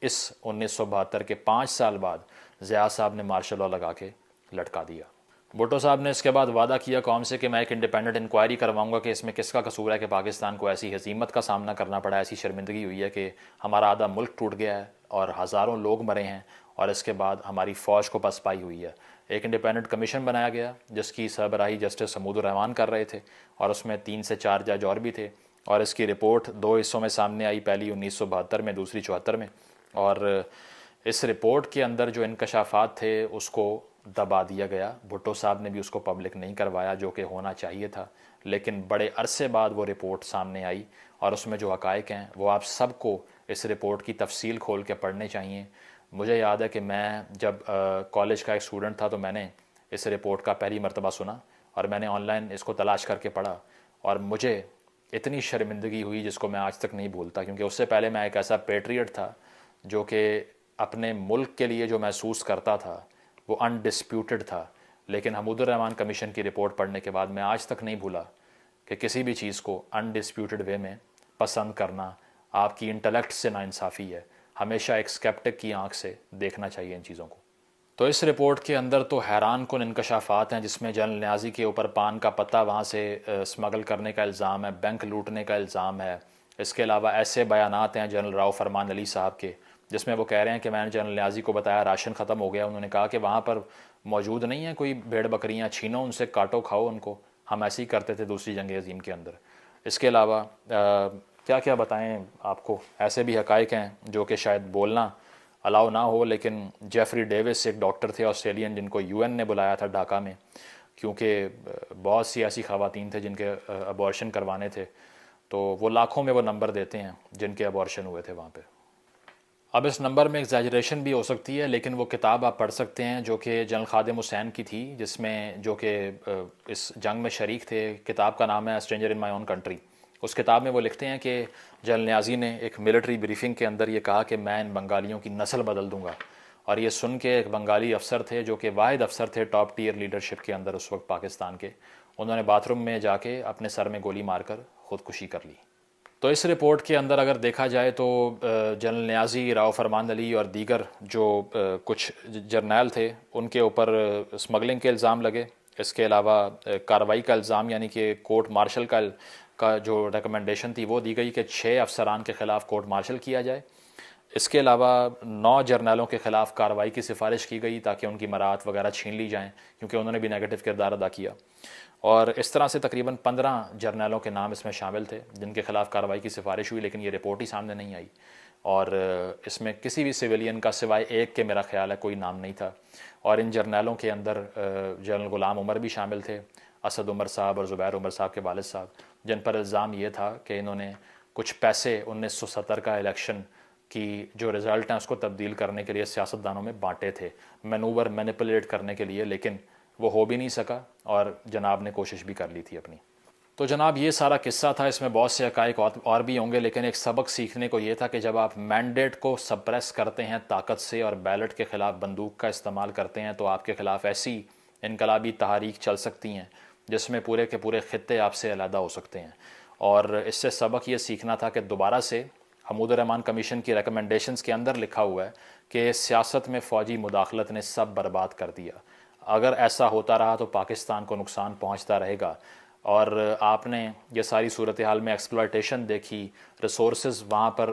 इस 1972 के 5 साल बाद ज़िया साहब ने मार्शल लॉ लगा के लटका दिया। भुट्टो साहब ने इसके बाद वादा किया कौम से कि मैं एक इंडिपेंडेंट इंक्वायरी करवाऊंगा कि इसमें किसका कसूर है कि पाकिस्तान को ऐसी हजीमत का सामना करना पड़ा, ऐसी शर्मिंदगी हुई है कि हमारा आधा मुल्क टूट गया है और हज़ारों लोग मरे हैं और इसके बाद हमारी फ़ौज को पसपाई हुई है। एक इंडिपेंडेंट कमीशन बनाया गया जिसकी सरबराही जस्टिस समूदुर रहमान कर रहे थे और उसमें 3 से 4 जज और भी थे, और इसकी रिपोर्ट 2 हिस्सों में सामने आई, पहली 1972 में, दूसरी 74 में। और इस रिपोर्ट के अंदर जो इंकशाफात थे उसको दबा दिया गया। भुट्टो साहब ने भी उसको पब्लिक नहीं करवाया, जो कि होना चाहिए था, लेकिन बड़े अरसे बाद वो रिपोर्ट सामने आई और उसमें जो हक़ाइक़ हैं वो आप सबको इस रिपोर्ट की तफसील खोल के पढ़ने चाहिए। मुझे याद है कि मैं जब कॉलेज का एक स्टूडेंट था तो मैंने इस रिपोर्ट का पहली मरतबा सुना और मैंने ऑनलाइन इसको तलाश करके पढ़ा, और मुझे इतनी शर्मिंदगी हुई जिसको मैं आज तक नहीं भूलता, क्योंकि उससे पहले मैं एक ऐसा पेट्रियट था जो कि अपने मुल्क के लिए जो महसूस करता था वो अनडिस्प्यूटेड था। लेकिन हमूदुर रहमान कमीशन की रिपोर्ट पढ़ने के बाद मैं आज तक नहीं भूला कि किसी भी चीज़ को अनडिस्प्यूटेड वे में पसंद करना आपकी इंटेलेक्ट से नाइंसाफ़ी है। हमेशा एक स्केप्टिक की आंख से देखना चाहिए इन चीज़ों को। तो इस रिपोर्ट के अंदर तो हैरान कुन इंकशाफात हैं, जिसमें जनरल न्याजी के ऊपर पान का पत्ता वहाँ से स्मगल करने का इल्ज़ाम है, बैंक लूटने का इल्ज़ाम है। इसके अलावा ऐसे बयानात हैं जनरल राव फरमान अली साहब के, जिसमें वो कह रहे हैं कि मैंने जनरल न्याजी को बताया राशन ख़त्म हो गया, उन्होंने कहा कि वहाँ पर मौजूद नहीं है कोई भेड़ बकरियाँ, छीनो उनसे, काटो खाओ उनको, हम ऐसे ही करते थे दूसरी जंग अज़ीम के अंदर। इसके अलावा क्या क्या बताएं आपको, ऐसे भी हक़ाइक़ हैं जो कि शायद बोलना अलाउ ना हो, लेकिन जेफरी डेविस एक डॉक्टर थे ऑस्ट्रेलियन जिनको यूएन ने बुलाया था ढाका में, क्योंकि बहुत सी ऐसी ख़वातीन थे जिनके अबॉर्शन करवाने थे, तो वो लाखों में वो नंबर देते हैं जिनके अबॉर्शन हुए थे वहाँ पे। अब इस नंबर में एग्जैजरेशन भी हो सकती है, लेकिन वो किताब आप पढ़ सकते हैं जो कि जनरल खादिम हुसैन की थी, जिसमें जो कि इस जंग में शरीक थे। किताब का नाम है stranger in my own country. उस किताब में वो लिखते हैं कि जनरल न्याजी ने एक मिलिट्री ब्रीफिंग के अंदर ये कहा कि मैं इन बंगालियों की नस्ल बदल दूंगा, और ये सुन के एक बंगाली अफसर थे जो कि वाहिद अफसर थे टॉप टियर लीडरशिप के अंदर उस वक्त पाकिस्तान के, उन्होंने बाथरूम में जाके अपने सर में गोली मारकर ख़ुदकुशी कर ली। तो इस रिपोर्ट के अंदर अगर देखा जाए तो जनरल न्याजी, राव फरमान अली और दीगर जो कुछ जर्नैल थे उनके ऊपर स्मगलिंग के इल्ज़ाम लगे। इसके अलावा कार्रवाई का इल्ज़ाम, यानी कि कोर्ट मार्शल का जो रिकमेंडेशन थी वो दी गई कि 6 अफसरान के ख़िलाफ़ कोर्ट मार्शल किया जाए। इसके अलावा 9 जर्नलों के ख़िलाफ़ कार्रवाई की सिफारिश की गई ताकि उनकी मराहत वगैरह छीन ली जाएँ, क्योंकि उन्होंने भी नेगेटिव किरदार अदा किया। और इस तरह से तकरीबन 15 जर्नलों के नाम इसमें शामिल थे जिनके ख़िलाफ़ कार्रवाई की सिफारिश हुई, लेकिन ये रिपोर्ट ही सामने नहीं आई। और इसमें किसी भी सिविलियन का सिवाय एक के मेरा ख्याल है कोई नाम नहीं था। और इन जर्नलों के अंदर जनरल ग़ुलाम उमर भी शामिल थे, असद उमर साहब और ज़ुबैर उमर साहब के वालिद साहब, जिन पर इल्ज़ाम ये था कि इन्होंने कुछ पैसे 1970 का इलेक्शन की जो रिज़ल्ट हैं उसको तब्दील करने के लिए सियासतदानों में बांटे थे, मैनूवर मैनिपुलेट करने के लिए, लेकिन वो हो भी नहीं सका और जनाब ने कोशिश भी कर ली थी अपनी। तो जनाब ये सारा किस्सा था, इसमें बहुत से हक़ाइक़ और भी होंगे, लेकिन एक सबक सीखने को ये था कि जब आप मैंडेट को सप्रेस करते हैं ताकत से और बैलेट के ख़िलाफ़ बंदूक का इस्तेमाल करते हैं तो आपके ख़िलाफ़ ऐसी इनकलाबी तहरीक चल सकती हैं जिसमें पूरे के पूरे ख़ित्ते आपसे अलहदा हो सकते हैं। और इससे सबक ये सीखना था कि दोबारा से हमूद रहमान कमीशन की रिकमेंडेशंस के अंदर लिखा हुआ है कि सियासत में फ़ौजी मुदाखलत ने सब बर्बाद कर दिया। अगर ऐसा होता रहा तो पाकिस्तान को नुकसान पहुंचता रहेगा। और आपने ये सारी सूरत हाल में एक्सप्लॉयटेशन देखी, रिसोर्सेज वहाँ पर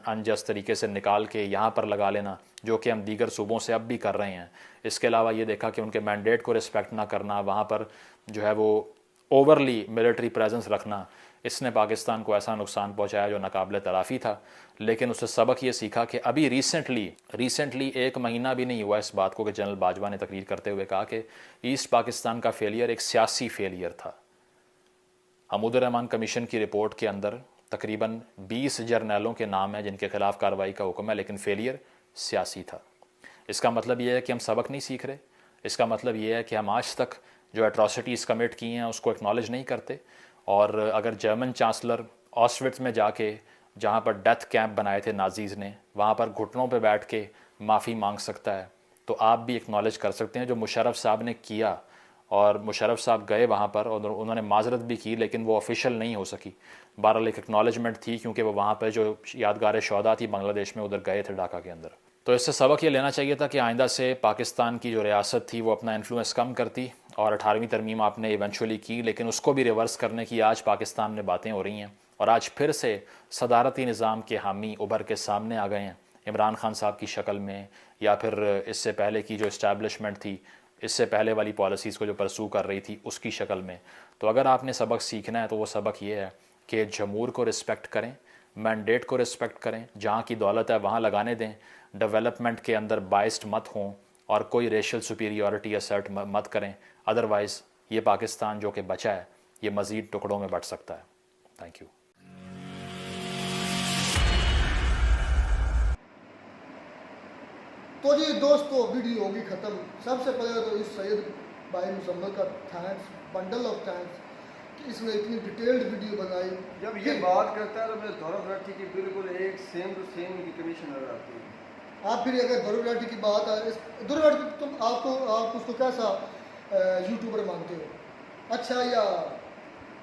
अनजस्ट तरीके से निकाल के यहाँ पर लगा लेना, जो कि हम दीगर सूबों से अब भी कर रहे हैं। इसके अलावा ये देखा कि उनके मैंडेट को रिस्पेक्ट ना करना, वहाँ पर जो है वो ओवरली मिलिट्री प्रेजेंस रखना, इसने पाकिस्तान को ऐसा नुकसान पहुंचाया जो नाकाबिले तलाफ़ी था। लेकिन उससे सबक ये सीखा कि अभी रिसेंटली 1 महीना भी नहीं हुआ इस बात को कि जनरल बाजवा ने तकरीर करते हुए कहा कि ईस्ट पाकिस्तान का फेलियर एक सियासी फेलियर था। हमूद रहमान कमीशन की रिपोर्ट के अंदर तकरीबन 20 जर्नलों के नाम हैं जिनके खिलाफ कार्रवाई का हुक्म है, लेकिन फेलियर सियासी था। इसका मतलब ये है कि हम सबक नहीं सीख रहे। इसका मतलब ये है कि हम आज तक जो एट्रॉसिटीज़ कमिट की हैं उसको एक्नॉलेज नहीं करते। और अगर जर्मन चांसलर ऑस्ट्रिच में जाके, जहाँ पर डेथ कैंप बनाए थे नाजीज़ ने, वहाँ पर घुटनों पे बैठ के माफ़ी मांग सकता है, तो आप भी एक्नॉलेज कर सकते हैं जो मुशर्रफ साहब ने किया। और मुशर्रफ साहब गए वहाँ पर और उन्होंने माजरत भी की, लेकिन वो ऑफिशियल नहीं हो सकी। बहरहाल एक एक्नॉलेजमेंट थी क्योंकि वो वहाँ पर जो यादगार शहदा थी बांग्लादेश में, उधर गए थे ढाका के अंदर। तो इससे सबक ये लेना चाहिए था कि आइंदा से पाकिस्तान की जो रियासत थी वो अपना इन्फ्लुएंस कम करती। और 18वीं तरमीम आपने इवेंचुअली की, लेकिन उसको भी रिवर्स करने की आज पाकिस्तान में बातें हो रही हैं। और आज फिर से सदारती निज़ाम के हामी उभर के सामने आ गए हैं, इमरान खान साहब की शक्ल में, या फिर इससे पहले की जो इस्टेब्लिशमेंट थी, इससे पहले वाली पॉलिसीज़ को जो परसू कर रही थी उसकी शक्ल में। तो अगर आपने सबक सीखना है तो वो सबक ये है कि जमहूर को रिस्पेक्ट करें, मैंडेट को रिस्पेक्ट करें, जहाँ की दौलत है वहाँ लगाने दें, डेवलपमेंट के अंदर बाइस्ड मत हों और कोई रेशियल सुपीरियॉरिटी असर्ट मत करें। अदरवाइज़ ये पाकिस्तान जो कि बचा है ये मज़ीद टुकड़ों में बट सकता है। Thank you. तो जी दोस्तों, वीडियो होगी ख़त्म। सबसे पहले तो इस सैयद भाई मुजम्मल का थैंक्स, बंडल ऑफ थैंक्स, कि इसने इतनी डिटेल्ड वीडियो बनाई। जब ये बात करता है तो मैं गौरव राठी की बिल्कुल एक सेम टू सेम की कमीशन नजर आती है। आप फिर अगर गौरव राठी की बात है, गौरव राठी तुम आप उसको कैसा यूट्यूबर मानते हो, अच्छा या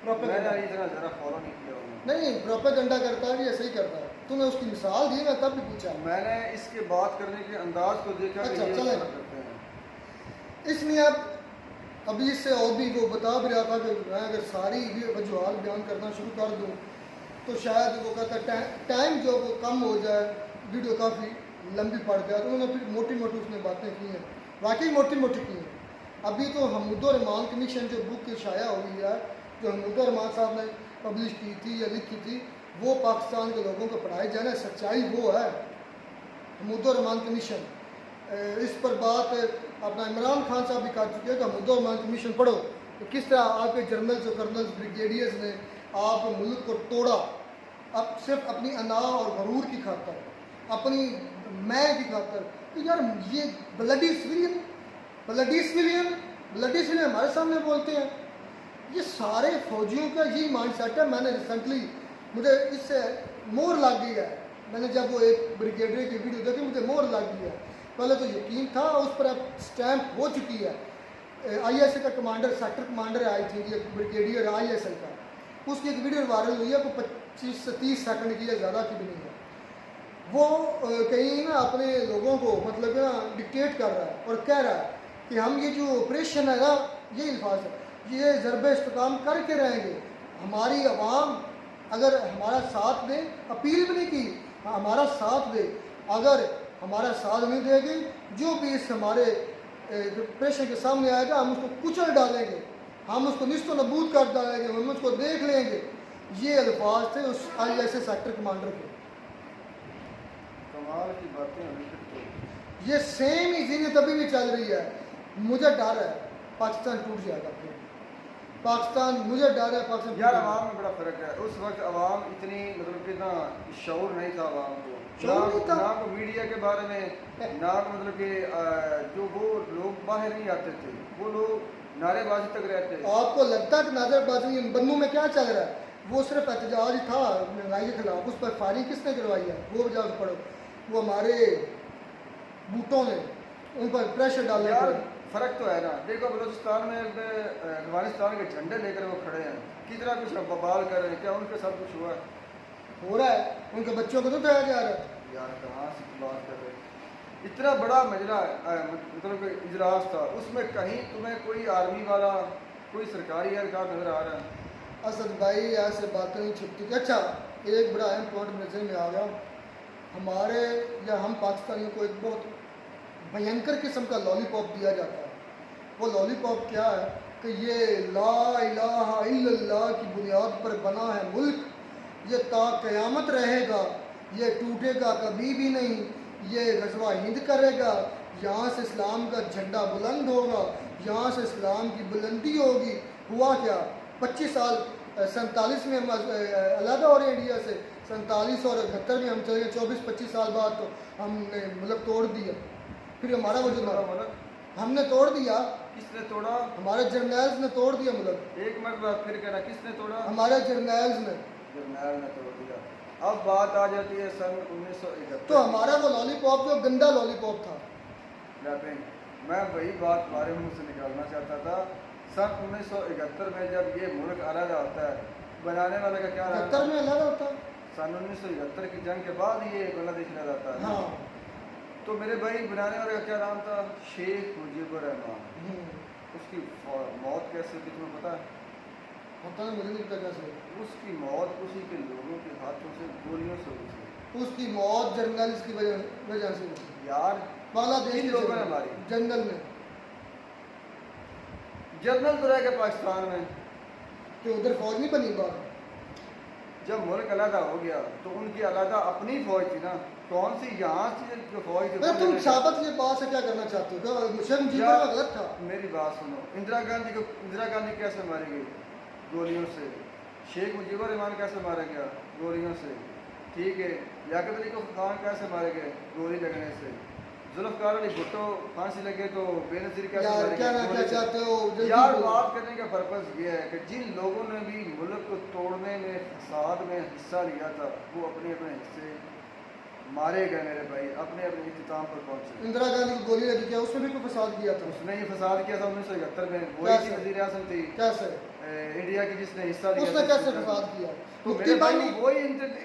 प्रोपेगेंडा? मैंने इतना ज़रा फॉलो नहीं किया हूँ। नहीं, प्रोपेगेंडा करता है या सही करता है? तूने उसकी मिसाल दी, मैं तब भी पूछा। मैंने इसके बात करने के अंदाज को देखा अच्छा, कि ये चलें। गलत करते हैं। इसलिए आप अभी इससे और भी वो बता भी रहा था कि मैं अगर सारी ये वजूहत बयान करना शुरू कर दूँ तो शायद वो कहता टाइम जो वो कम हो जाए, वीडियो काफ़ी लंबी पड़ जाए। तो उन्होंने फिर मोटी मोटी उसने बातें की हैं, वाकई मोटी मोटी की हैं। अभी तो हमूद रहमान कमीशन जो बुक शाया हुई है, जो हमूद रहमान साहब ने पब्लिश की थी या लिखी थी, वो पाकिस्तान के लोगों को पढ़ाई जाए ना, सच्चाई वो है। हमीदुर्रहमान कमीशन, इस पर बात अपना इमरान खान साहब भी कर चुके हैं कि हमीदुर्रहमान कमीशन पढ़ो तो किस तरह आपके जनरल्स और कर्नल्स ब्रिगेडियर्स ने आप मुल्क को तोड़ा, अब सिर्फ अपनी अना और गरूर की खातर, अपनी मैं की खातर। तो यार ये ब्लडी सिविलियन हमारे सामने बोलते हैं। ये सारे फौजियों का यही माइंड सेट है। मैंने रिसेंटली, मुझे इससे मोहर लग गई है, मैंने जब वो एक ब्रिगेडियर की वीडियो देखी मुझे मोहर लग गई है। पहले तो यकीन था, उस पर अब स्टैंप हो चुकी है। ISA का कमांडर, सेक्टर कमांडर है आई थिंक, ये ब्रिगेडियर ISA का, उसकी एक वीडियो वायरल हुई है, वो 25 से 30 सेकंड की है, ज़्यादा की भी नहीं है। वो कहीं ना अपने लोगों को मतलब ना डिक्टेट कर रहा है और कह रहा है कि हम ये जो ऑपरेशन है ना, ये अल्फाज है, ये ज़रब इस्तेकाम करके रहेंगे। हमारी आवाम अगर हमारा साथ दे, अपील भी नहीं की, हमारा साथ दे, अगर हमारा साथ नहीं देगी, जो भी इस हमारे ऑपरेशन के सामने आएगा हम उसको कुचल डालेंगे, हम उसको निस्तो नबूद कर डालेंगे, हम उसको देख लेंगे। ये अल्फाज थे उस ISA सेक्टर कमांडर के। कमाल की बातें अभी तक तो ये सेम ही चीज़ तभी भी चल रही है। मुझे डर है पाकिस्तान टूट जाएगा फिर। पाकिस्तान, मुझे डर है पाकिस्तान यार, टूट आवाम में बड़ा फर्क है। उस वक्त आवाम इतनी मतलब कि ना शऊर नहीं था आवाम को, शऊर नहीं था। ना को मीडिया के बारे में, ना को मतलब कि जो वो लोग बाहर नहीं आते थे, वो लोग नारेबाजी तक रहते। आपको लगता है कि नारेबाजी इन बन्नू में क्या चल रहा है? वो सिर्फ एहतजाज था महंगाई के खिलाफ, उस पर फायरिंग किसने करवाई है? वो जाकर पढ़ो, वो हमारे बूटों ने उन पर प्रेशर डाला। यार फर्क तो है ना। देखो बलूचिस्तान में अफगानिस्तान के झंडे लेकर वो खड़े हैं, कितना कुछ बवाल कर रहे हैं, क्या उनके सब कुछ हुआ है? हो रहा है, उनके बच्चों को तो उठाया जा रहा है। यार कहाँ से बात कर रहे हैं? इतना बड़ा मजला मतलब इजलास था, उसमें कहीं तुम्हें कोई आर्मी वाला, कोई सरकारी एहलकार नजर आ रहा है? असद भाई ऐसे बातें नहीं छुपती थी। अच्छा, एक बड़ा अहम पॉइंट नजर में आ गया, हमारे या हम पाकिस्तानियों को एक बहुत भयंकर किस्म का लॉलीपॉप दिया जाता है। वो लॉलीपॉप क्या है कि ये ला इलाहा इल्लल्लाह की बुनियाद पर बना है मुल्क, ये ता क़यामत रहेगा, ये टूटेगा कभी भी नहीं, ये गज़वा हिंद करेगा, यहाँ से इस्लाम का झंडा बुलंद होगा, यहाँ से इस्लाम की बुलंदी होगी। हुआ क्या? 25 साल 47 में हम अलग हो रहे हैं इंडिया से, 47 और 78 में हम चले गए, 24-25 साल बाद तो हमने मुल्क तोड़ दिया। फिर हमारा वजूद मुल्क हमने तोड़ दिया, किसने तोड़ा? हमारे जर्नैल्स ने तोड़ दिया मुल्क, एक मरतबा फिर कहना किसने तोड़ा? हमारे जर्नैल्स ने। जर्नैल ने तोड़ दिया। अब बात आ जाती है सन 1971। तो हमारा वो लॉलीपॉप जो गंदा लॉलीपॉप था, मैं वही बात तुम्हारे मुंह से निकालना चाहता था। सन 1971 में जब ये मुल्क अलग होता है, बनाने वाले का क्या नाम 71 में अलग होता। सन 1971 की जंग के बाद ये बांग्लादेश में जाता है। हाँ, तो मेरे भाई बनाने वाले का क्या नाम था? शेख मुजीबुर रहमान। उसकी मौत कैसे हुई तुम्हें पता है? पता नहीं, मुझे नहीं पता कैसे। उसकी मौत उसी के लोगों के हाथों से गोलियों से हुई थी। उसकी मौत जर्नलिस्ट की वजह से हुई। यार बांग्लादेश इन के लोगों ने मारी। जंगल में, जनरल तो रह गए पाकिस्तान में। कि उधर फौज नहीं बनी बात। जब मुल्क अलग हो गया तो उनकी अलग अपनी फौज थी ना, कौन सी यहाँ से जो फौज थी? अरे तुम साबित ये बात से क्या करना चाहते हो? शेख मुजीबुर यार, रहमान गलत था। मेरी बात सुनो। इंदिरा गांधी कैसे मारी गई? गोलियों से। शेख मुजीबुर रहमान कैसे मारा गया? गोलियों से। ठीक है, लियाकत अली खान कैसे मारे गए? गोली लगने से। जुल्फ़िकार अली भुट्टो फांसी लगे तो बेनज़ीर कैसे यार मारे क्या गए? ना गोली क्या से। चाहते हो? जल्दी यार बोलो। बात करने का पर्पज़ ये है कि जिन लोगों ने भी मुल्क को तोड़ने में, फसाद में हिस्सा लिया था, वो अपने अपने हिस्से मारे गए मेरे भाई, अपने अपने इख्तिताम पर पहुंचे। इंदिरा गांधी को गोली लगी, क्या उसने भी कोई फसाद किया था? उसने ये फसाद किया था 1971 में। वही कैसे? वज़ीर आज़म थी कैसे इंडिया की जिसने हिस्सा लिया उसने था। कैसे फसाद किया? तो मुफ्ती मेरे भाई बानी, वही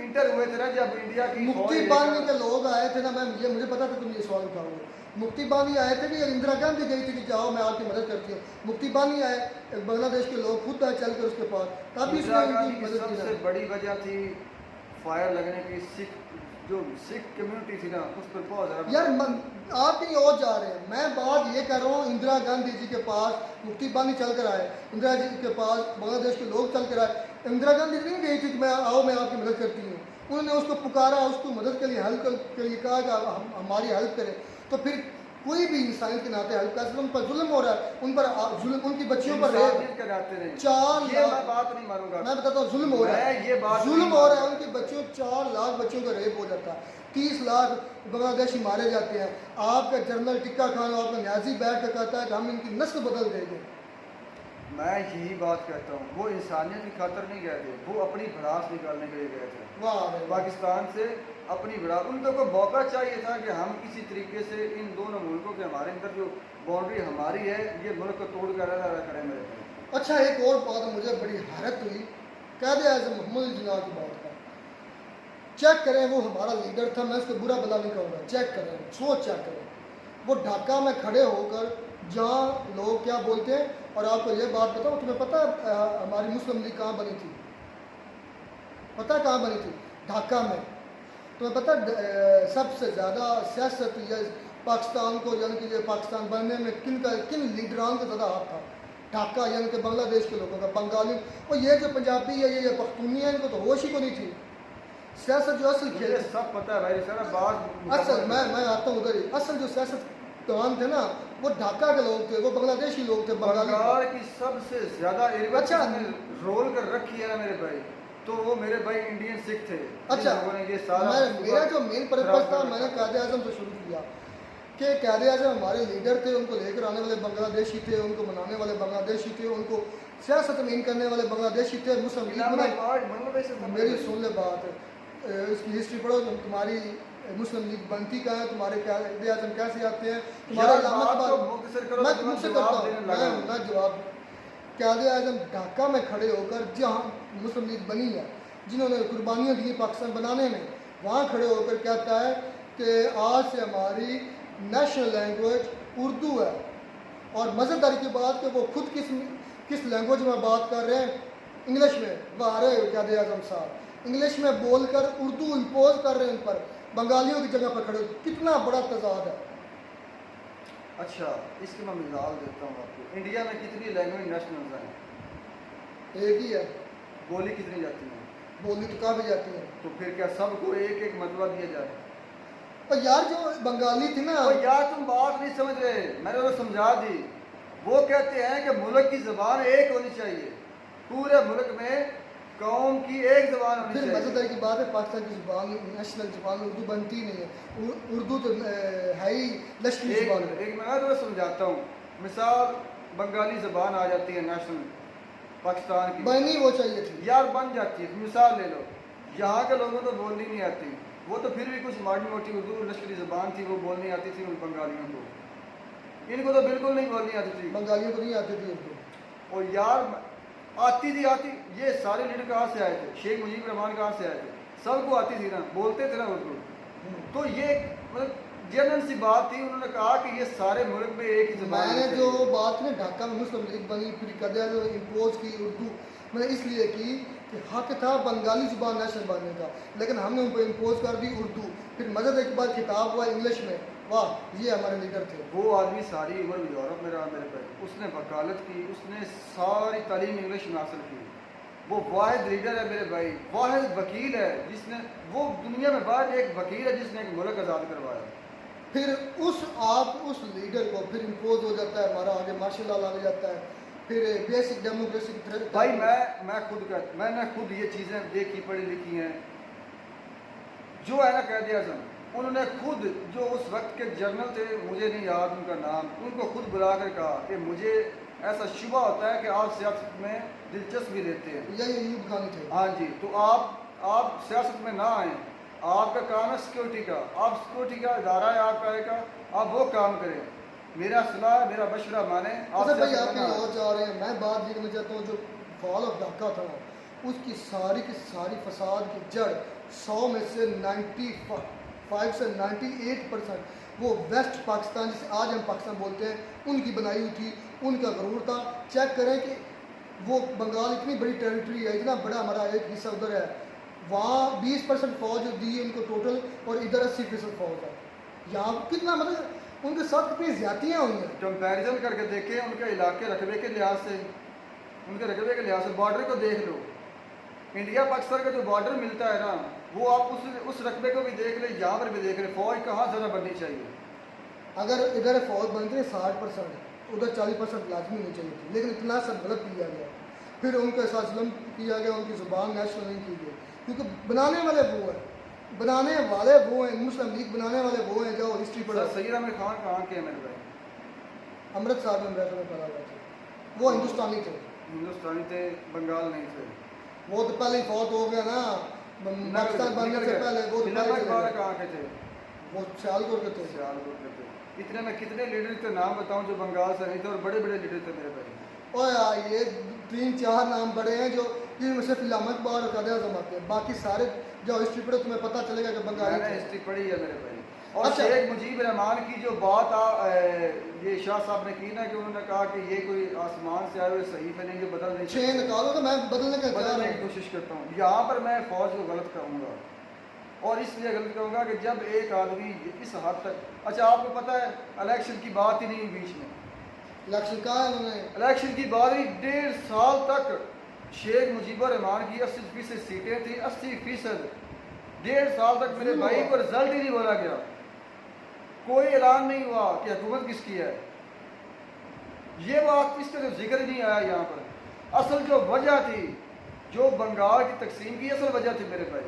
इंटर हुए थे ना जब इंडिया की मुफ्ती फौज बानी लेकर- के लोग आए थे ना, मैं ये मुझे पता था तुम ये सवाल उठाओगे। मुफ्ती बानी आए थे कि इंदिरा गांधी गई थी कि जाओ मैं आपकी मदद करती हूँ। मुफ्ती बानी आए, बांग्लादेश के लोग खुद आए चल कर उसके पास, तभी इंदिरा उसने गांधी उनकी की मदद की सबसे ना। बड़ी वजह थी फायर लगने की। जो सिख कम्युनिटी थी ना, उस पर बहुत ज़्यादा यार आप कहीं और जा रहे हैं। मैं बात ये कर रहा हूँ, इंदिरा गांधी जी के पास मुफ्ती बानी चल कर आए, इंदिरा जी के पास बांग्लादेश के लोग चल कर आए। इंदिरा गांधी नहीं गई थी कि मैं आओ मैं आपकी मदद करती हूँ। उन्होंने उसको पुकारा, उसको मदद के लिए हेल्प के लिए कहा कि हमारी हेल्प करें, तो फिर कोई भी इंसान के नाते हेल्प कर, उन पर जुल्म हो रहा है, उन पर जुल्म, उनकी बच्चियों पर रेप, इंसानियत के नाते नहीं। 4 ये मैं लाख, बात नहीं मानूंगा। मैं बताता हूँ जुल्म हो रहा है, मैं ये बात जुल्म नहीं हो रहा है, मानूंगा। उनके बच्चों 4 लाख बच्चों का रेप हो जाता है, 30 लाख बांग्लादेशी मारे जाते हैं। आपका जनरल टिक्का खान और आपका न्याजी बैठ कर कहता है कि हम इनकी नस्ल बदल देंगे। मैं यही बात कहता हूँ, वो इंसानियत की खातर नहीं गए थे, वो अपनी भड़ास निकालने के लिए गए थे वाह रे वाह। पाकिस्तान से। अपनी भड़ास, उनको कोई मौका चाहिए था कि हम किसी तरीके से इन दोनों मुल्कों के हमारे अंदर जो बाउंड्री हमारी है, ये मुल्क को तोड़ कर अलग करें मेरे भाई। अच्छा, एक और बात मुझे बड़ी हैरत हुई, कायदे आज़म मोहम्मद जिन्ना की बात का। चेक करें, वो हमारा लीडर था, मैं उसको बुरा भला नहीं कहूँगा, चेक करें, सोच चेक करें, वो ढाका में खड़े होकर जहाँ लोग क्या बोलते हैं। और आपको ये बात बताओ, तुम्हें पता हमारी मुस्लिम लीग कहाँ बनी थी? पता कहाँ बनी थी? ढाका में। तुम्हें पता सबसे ज़्यादा सियासत या पाकिस्तान को, यानी कि ये पाकिस्तान बनने में किन लीडरान का ज़्यादा हाथ था? ढाका, यानी कि बांग्लादेश के लोगों का, बंगाली। और ये जो पंजाबी है, ये पख्तूनी है, इनको तो होश ही को नहीं थी। सियासत जो असल खेल, मुझे सब पता है भाई, सारा बात असल मैं आता हूँ उधर ही, असल जो सियासत थे ना, वो ढाका के लोग थे, वो बांग्लादेशी लोग थे, बंगाली बंगाल थे। की सबसे ज्यादा अच्छा। रोल कर रखी है ना मेरे भाई, तो वो मेरे भाई इंडियन सिख थे। अच्छा, जिन लोगों ने ये सारा मेरा जो मेन पर्पज था, खराब मैंने कर कायदे आज़म से शुरू किया कि कायदे आज़म हमारे लीडर थे, उनको लेकर आने वाले बांग्लादेशी थे, उनको मनाने वाले बांग्लादेशी थे, उनको सियासत में इन करने वाले बांग्लादेशी थे। मुस्लिम लीग रखा। बनाई। बांग्लादेश से मेरी सुन ले बात, इसकी हिस्ट्री पढ़ो, तुम्हारी मुस्लिम लीग बनती कहाँ है, तुम्हारे कायदे आज़म कैसे आते हैं, तुम्हारे यार, इलामा बात के तो बाद मुख्तसर करो, मैं तो मुझसे जवाब करता देने हूँ, लगा हूँ। मैं जवाब। कायदे आज़म ढाका में खड़े होकर, जहाँ मुस्लिम लीग बनी है, जिन्होंने कुर्बानियाँ दी पाकिस्तान बनाने में, वहाँ खड़े होकर कहता है कि आज से हमारी नेशनल लैंग्वेज उर्दू है। और मज़ेदारी की बात कि वो खुद किस लैंग्वेज में बात कर रहे हैं? इंग्लिश में। वाह रे कायदे आज़म साहब, इंग्लिश में बोलकर उर्दू इम्पोज कर रहे हैं उन पर, बंगालियों की जगह पर खड़े। कितना बड़ा तजाद है। अच्छा, इसकी मैं मिसाल देता हूँ आपको। इंडिया में कितनी लैंग्वेज नेशनल्स हैं? एक ही है। बोली कितनी जाती है? बोली तो काफ़ी जाती है। तो फिर क्या सबको एक एक मतबा दिया जाए? और यार जो बंगाली थी ना, तो यार तुम बात नहीं समझ रहे, मैंने तो समझा दी। वो कहते हैं कि मुल्क की ज़बान एक होनी चाहिए, पूरे मुल्क में कौम की एक ज़बान होनी फिर चाहिए। मज़ेदारी की बात है, पाकिस्तान की ज़ुबान, नेशनल ज़ुबान उर्दू बनती नहीं है। उर्दू तो है ही लश्करी ज़ुबान है। एक मैं तुम्हें समझाता हूँ। मिसाल, बंगाली ज़बान आ जाती है नेशनल पाकिस्तान की, बननी वो चाहिए थी। यार बन जाती है। मिसाल ले लो, यहाँ के लोगों को बोलनी नहीं आती, वो तो फिर भी कुछ माड़ी मोटी उर्दू लश्करी ज़बान थी, वो बोलनी आती थी उन बंगालियों को। इनको तो बिल्कुल नहीं बोलनी आती थी। बंगालियों को नहीं आती थी उर्दू। और यार आती थी, आती। ये सारे लीडर कहाँ से आए थे? शेख मुजीब रहमान कहाँ से आए थे? सबको आती थी ना, बोलते थे ना उर्दू। तो ये मतलब जनरल सी बात थी। उन्होंने कहा कि ये सारे मुल्क में एक ही ज़बान मैंने होनी जो चाहिए। बात में ढाका में मुस्लिम लीग बनी, फिर कदर इम्पोज की उर्दू, मैंने इसलिए की कि हक था बंगाली ज़ुबान नेशनल बनने का, लेकिन हमने उनको इम्पोज कर दी उर्दू। फिर मदद एक बार खिताब हुआ इंग्लिश में। वाह, ये हमारे लीडर थे। वो आदमी सारी उम्र यूरोप में रहा मेरे पे, उसने वकालत की, उसने सारी तालीम इंग्लिश में हासिल की। वो वाहिद लीडर है मेरे भाई, वाहिद वकील है जिसने, वो दुनिया में वाहिद एक वकील है जिसने एक मुल्क आज़ाद करवाया। फिर उस लीडर को फिर इम्पोज हो जाता है, हमारा आगे मार्शल लॉ लग जाता है, फिर बेसिक डेमोक्रेसी। भाई मैंने खुद ये चीज़ें देखी, पढ़ी लिखी हैं। जो है ना कायदे आज़म, उन्होंने खुद, जो उस वक्त के जर्नल थे, मुझे नहीं याद उनका नाम, उनको खुद बुलाकर कहा कि मुझे ऐसा शुबा होता है कि आप सियासत में दिलचस्पी लेते हैं। यही यूब खानी थे। हाँ जी, तो आप सियासत में ना आए, आपका काम है सिक्योरिटी का, आप सिक्योरिटी का इदारा है आपका का, आप वो काम करें। मेरा सलाह, मेरा मशवरा माने। अच्छा भाई, सियासत आप में ना कहीं आए। और जा रहे हैं। मैं बात ये करना चाहता हूँ, जो फॉल ऑफ ढाका था, उसकी सारी की सारी फसाद की जड़ 100 में से 95 से 98% वो वेस्ट पाकिस्तान, जिसे आज हम पाकिस्तान बोलते हैं, उनकी बनाई हुई थी, उनका गरूर था। चेक करें कि वो बंगाल इतनी बड़ी टेरिटरी है, इतना बड़ा हमारा एक हिस्सा उधर है, वहाँ 20% फौज दी है उनको टोटल, और इधर 80% फौज है। यहाँ कितना मतलब उनके साथ कितनी ज्यादतियाँ हुई हैं। कंपैरिजन करके देखें उनके इलाके रकबे के लिहाज से, उनके रकबे के लिहाज से बॉर्डर को देख लो। इंडिया पाकिस्तान का जो बॉर्डर मिलता है ना, वो आप उस रकबे को भी देख ले, यहाँ पर भी देख ले, फौज कहाँ ज़्यादा बननी चाहिए। अगर इधर फौज बनती है 60%, उधर 40% लाजमी नहीं चाहिए थी, लेकिन इतना सब गलत किया गया। फिर उनके साथ जुल्म किया गया, उनकी ज़ुबान नेशनल नहीं की गई, क्योंकि बनाने वाले वो हैं, मुस्लिम लीग बनाने वाले वो हैं जो हिस्ट्री पढ़ा। सैयद आमिर खान कहाँ के हैं मेरे भाई? अमृतसर में अमेरिका में पैदा हुए थे, वो हिंदुस्तानी थे, हिंदुस्तानी थे, बंगाल नहीं थे। वो तो पहले ही फौत हो गया ना, पाकिस्तान बनने से पहले वो तो पहले चले गए। कहाँ के थे? वो सियालकोट के थे। सियालकोट के थे। इतने में कितने लीडर के नाम बताऊं जो बंगाल से नहीं थे, और बड़े बड़े लीडर थे मेरे भाई। और यार ये 3-4 नाम बड़े हैं जो जिनमें से फिल अहमद बार और कादिर आज़म आते हैं, बाकी सारे जो हिस्ट्री पढ़ो तुम्हें पता चलेगा कि बंगाली मैंने थे। हिस्ट्री पढ़ी है मेरे भाई। और अच्छा। शेख मुजीब रहमान की जो बात ये शाह साहब ने की ना, कि उन्होंने कहा कि ये कोई आसमान से आए हुए सहीफे नहीं जो बदल नहीं 6 निकालो तो मैं बदलने का तैयार बदलने की हूँ। कोशिश करता हूँ। यहाँ पर मैं फौज को गलत कहूँगा, और इसलिए गलत कहूँगा कि जब एक आदमी इस हद तक, अच्छा आपको पता है इलेक्शन की बात ही नहीं हुई बीच में, इलेक्शन कहा है उन्होंने, इलेक्शन की बात ही 1.5 साल तक शेख मुजीबुर रहमान की 80% सीटें थी, 80%। 1.5 साल तक मेरे भाई को रिजल्ट ही नहीं बोला गया, कोई ऐलान नहीं हुआ कि हुकूमत किसकी है। ये बात, इसका तो जिक्र ही नहीं आया यहाँ पर। असल जो वजह थी, जो बंगाल की तकसीम की असल वजह थी मेरे भाई,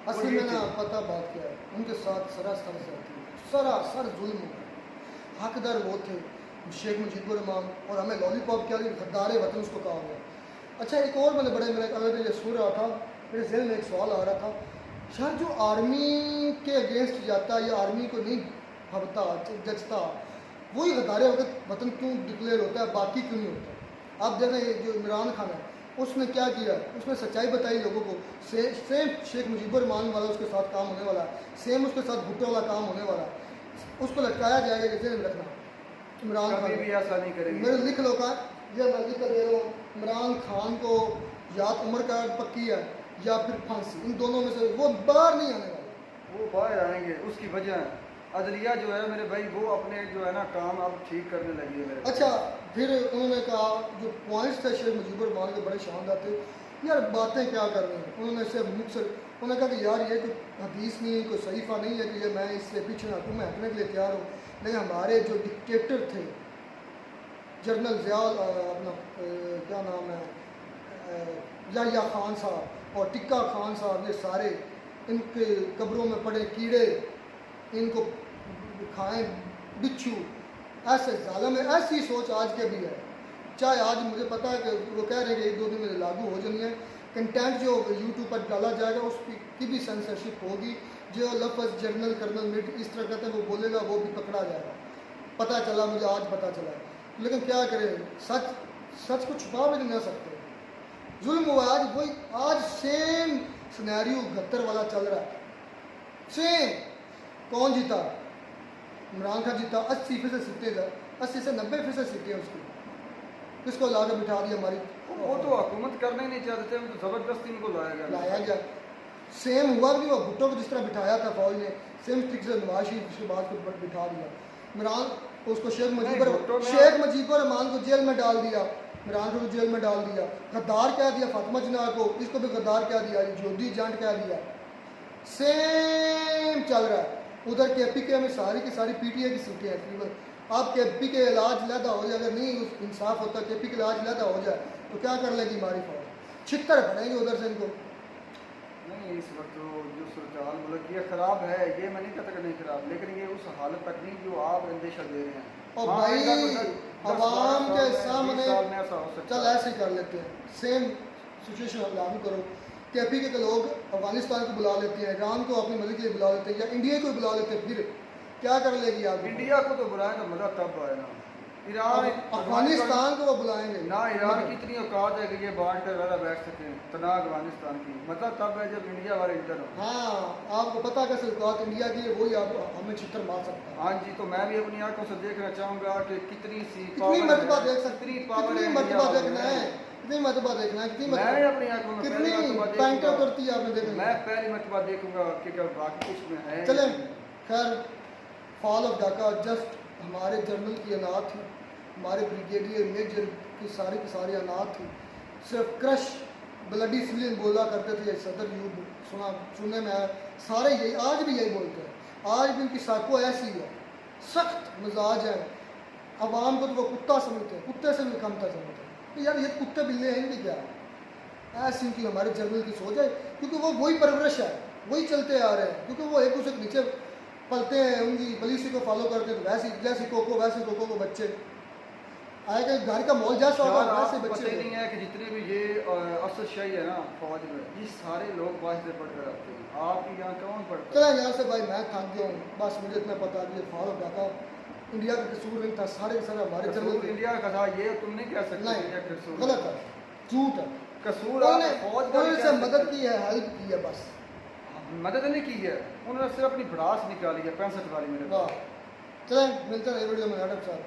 असल में ना पता बात क्या है, उनके साथ सरासर सरासर जुल्म हुआ। हकदार वो थे शेख मुजीबुर रहमान, और हमें लॉलीपॉप क्या गद्दारे वतन उसको कहा गया। अच्छा एक और मेरे अगर ये सुन रहा था, मेरे जहन में एक सवाल आ रहा था, यार जो आर्मी के अगेंस्ट जाता या आर्मी को नहीं भरता जचता, वही गद्दारे वतन क्यों डिक्लेयर होता है, बाकी क्यों नहीं होता। आप देखें जो इमरान खान है, उसने क्या किया, उसने सच्चाई बताई लोगों को। सेम शेख मुजीबुर रहमान वाला उसके साथ काम होने वाला है, सेम उसके साथ भुट्टो वाला काम होने वाला है, उसको लटकाया जाएगा, जैसे रखना इमरान खान भी ऐसा नहीं करेंगे। मेरे लिख लो का ये मैं लिख कर दे रहा हूँ, इमरान खान को या तो उम्र कैद पक्की है या फिर फांसी, इन दोनों में से वो बाहर नहीं आने वाला। वो बाहर आएंगे, उसकी वजह अदलिया जो है मेरे भाई, वो अपने जो है ना काम अब ठीक करने लगी है मेरे। अच्छा फिर उन्होंने कहा, जो पॉइंट्स थे शेख मुजीबुर रहमान के बड़े शानदार थे, यार बातें क्या कर रहे हैं। उन्होंने सिर्फ उन्होंने कहा कि यार ये कोई हदीस नहीं है, कोई सहीफा नहीं है कि ये मैं इससे पीछे हटूँ, मैं हटने के लिए तैयार हूँ। लेकिन हमारे जो डिक्टेटर थे, जनरल ज़िया अपना क्या नाम है, याह्या खान साहब और टिक्का खान साहब, ये सारे इनके कब्रों में पड़े कीड़े, इनको खाएं बिच्छू, ऐसे जालिम है। ऐसी सोच आज के भी है, चाहे आज मुझे पता है कि वो कह रहे हैं कि 1-2 दिन में लागू हो जानी है। कंटेंट जो यूट्यूब पर डाला जाएगा उसकी भी सेंसरशिप होगी, जो लफ्ज़ जर्नल कर्नल मिड इस तरह कहते हैं वो बोलेगा, वो भी पकड़ा जाएगा। पता चला, मुझे आज पता चला, लेकिन क्या करें, सच को छुपा भी नहीं सकते। जुल्म हुआ आज, वही आज सेम सिनेरियो 71 वाला चल रहा है, सेम। कौन जीता? इमरान खान जीता, 80% सीटें, 80 से 90% सीटें उसकी, किसको ला के बिठा दिया हमारी। वो तो हुकूमत करना ही नहीं चाहते थे, तो ज़बरदस्ती इनको लाया गया। सेम हुआ कि वो भुट्टो को जिस तरह बिठाया था फौज ने, सेम तरीके से नवाज शरीफ उसके बाद को बिठा दिया। इमरान उसको शेख मुजीबुर रहमान को जेल में डाल दिया, इमरान को जेल में डाल दिया। गद्दार क्या दिया फातिमा जिन्ना को, इसको भी गद्दार क्या दिया, जोधी जांट क्या दिया। सेम चल रहा है। उधर KPK में सारी की सारी PTA की सीटें हैं तकरीबन। अब KPK इलाज लहदा हो जाए, अगर नहीं इंसाफ होता, KPK इलाज लहदा हो जाए तो क्या कर लेगी हमारी फौज, छितर पड़ेंगे उधर से इनको। नहीं, इस वक्त जो सूरत मुल्क की ख़राब है, ये मैं नहीं कहता कि नहीं ख़राब, लेकिन ये उस हालत तक नहीं जो आप अंदेशा दे रहे हैं। और भाई अवाम के सामने चल ऐसे कर लेते हैं, सेम सिचुएशन हम लागू करो। KPK के लोग अफगानिस्तान को बुला लेते हैं, ईरान को अपनी मदद के लिए बुला लेते हैं, या इंडिया को बुला लेते हैं, फिर क्या कर लेगी आप? इंडिया को तो बुलाएंगे, मज़ा तब आए ना। ईरान अफगानिस्तान को वो बुलाएंगे ना, ईरान की इतनी औकात है कि ये बांट कर ज़्यादा बैठ सकें, तना अफगानिस्तान की। मतलब तब है जब इंडिया वाले इधर हो। हाँ, आपको पता कैसे औकात इंडिया की है, वही आप हमें छितर मार सकता है। हाँ जी, तो मैं भी अपनी आंखों से देखना चाहूँगा कि कितनी मरतबा देख सकते, कितनी कितनी मरतबा देखना है, कितनी मरतबा देखना है, मैं अपनी आंखों में कितनी पैंटें उतरती है आपने देखना। मैं पहली मरतबा देखूंगा कि क्या बाकी कुछ में है। चलें, खैर फॉल ऑफ ढाका जस्ट हमारे जर्नल की अनाथ थी, हमारे ब्रिगेडियर मेजर की सारी अनाथ थी। सिर्फ क्रश ब्लडी सिविलियन बोला करते थे, सदर यूब सुनने में आया, सारे यही आज भी यही बोलते हैं। आज भी उनकी साको ऐसी है, सख्त मिजाज है, आवाम को तो वो कुत्ता समझते हैं, कुत्ते से भी कम था समझते हैं कि यार ये कुत्ते बिल्ले हैं, इनकी क्या है। ऐसी उनकी हमारे जर्नल की सोच है, क्योंकि वो वही परवरिश है, वही चलते आ रहे हैं, क्योंकि वो एक दूसरे के नीचे पलते हैं, उनकी पॉलिसी को फॉलो करते हैं। तो वैसे जैसे कोको को बच्चे आएगा, घर का माहौल जैसा होगा यार, वैसे आपको पता बच्चे ही नहीं है कि जितने भी ये अफसर शाही है ना फौज में, ये सारे लोग वास्ते पढ़कर आते हैं। आपके यहाँ कौन पढ़ता है? चलें यहाँ से भाई, मैं थक गया हूँ, बस मुझे इतना पता है, फारूक डाका इंडिया का कसूर नहीं था, सारे के सारे हमारे कसूर जर्नल इंडिया का था, ये तुम नहीं कह सकते नहीं, इंडिया का कसूर गलत है, झूठ है। कसूर उन्होंने फौज का उन्होंने से मदद की है, हेल्प की है, बस। मदद नहीं की है, उन्होंने सिर्फ अपनी भड़ास निकाली है 65 वाली मेरे वाह, चलें मिलते हैं वीडियो में, नाटक साहब।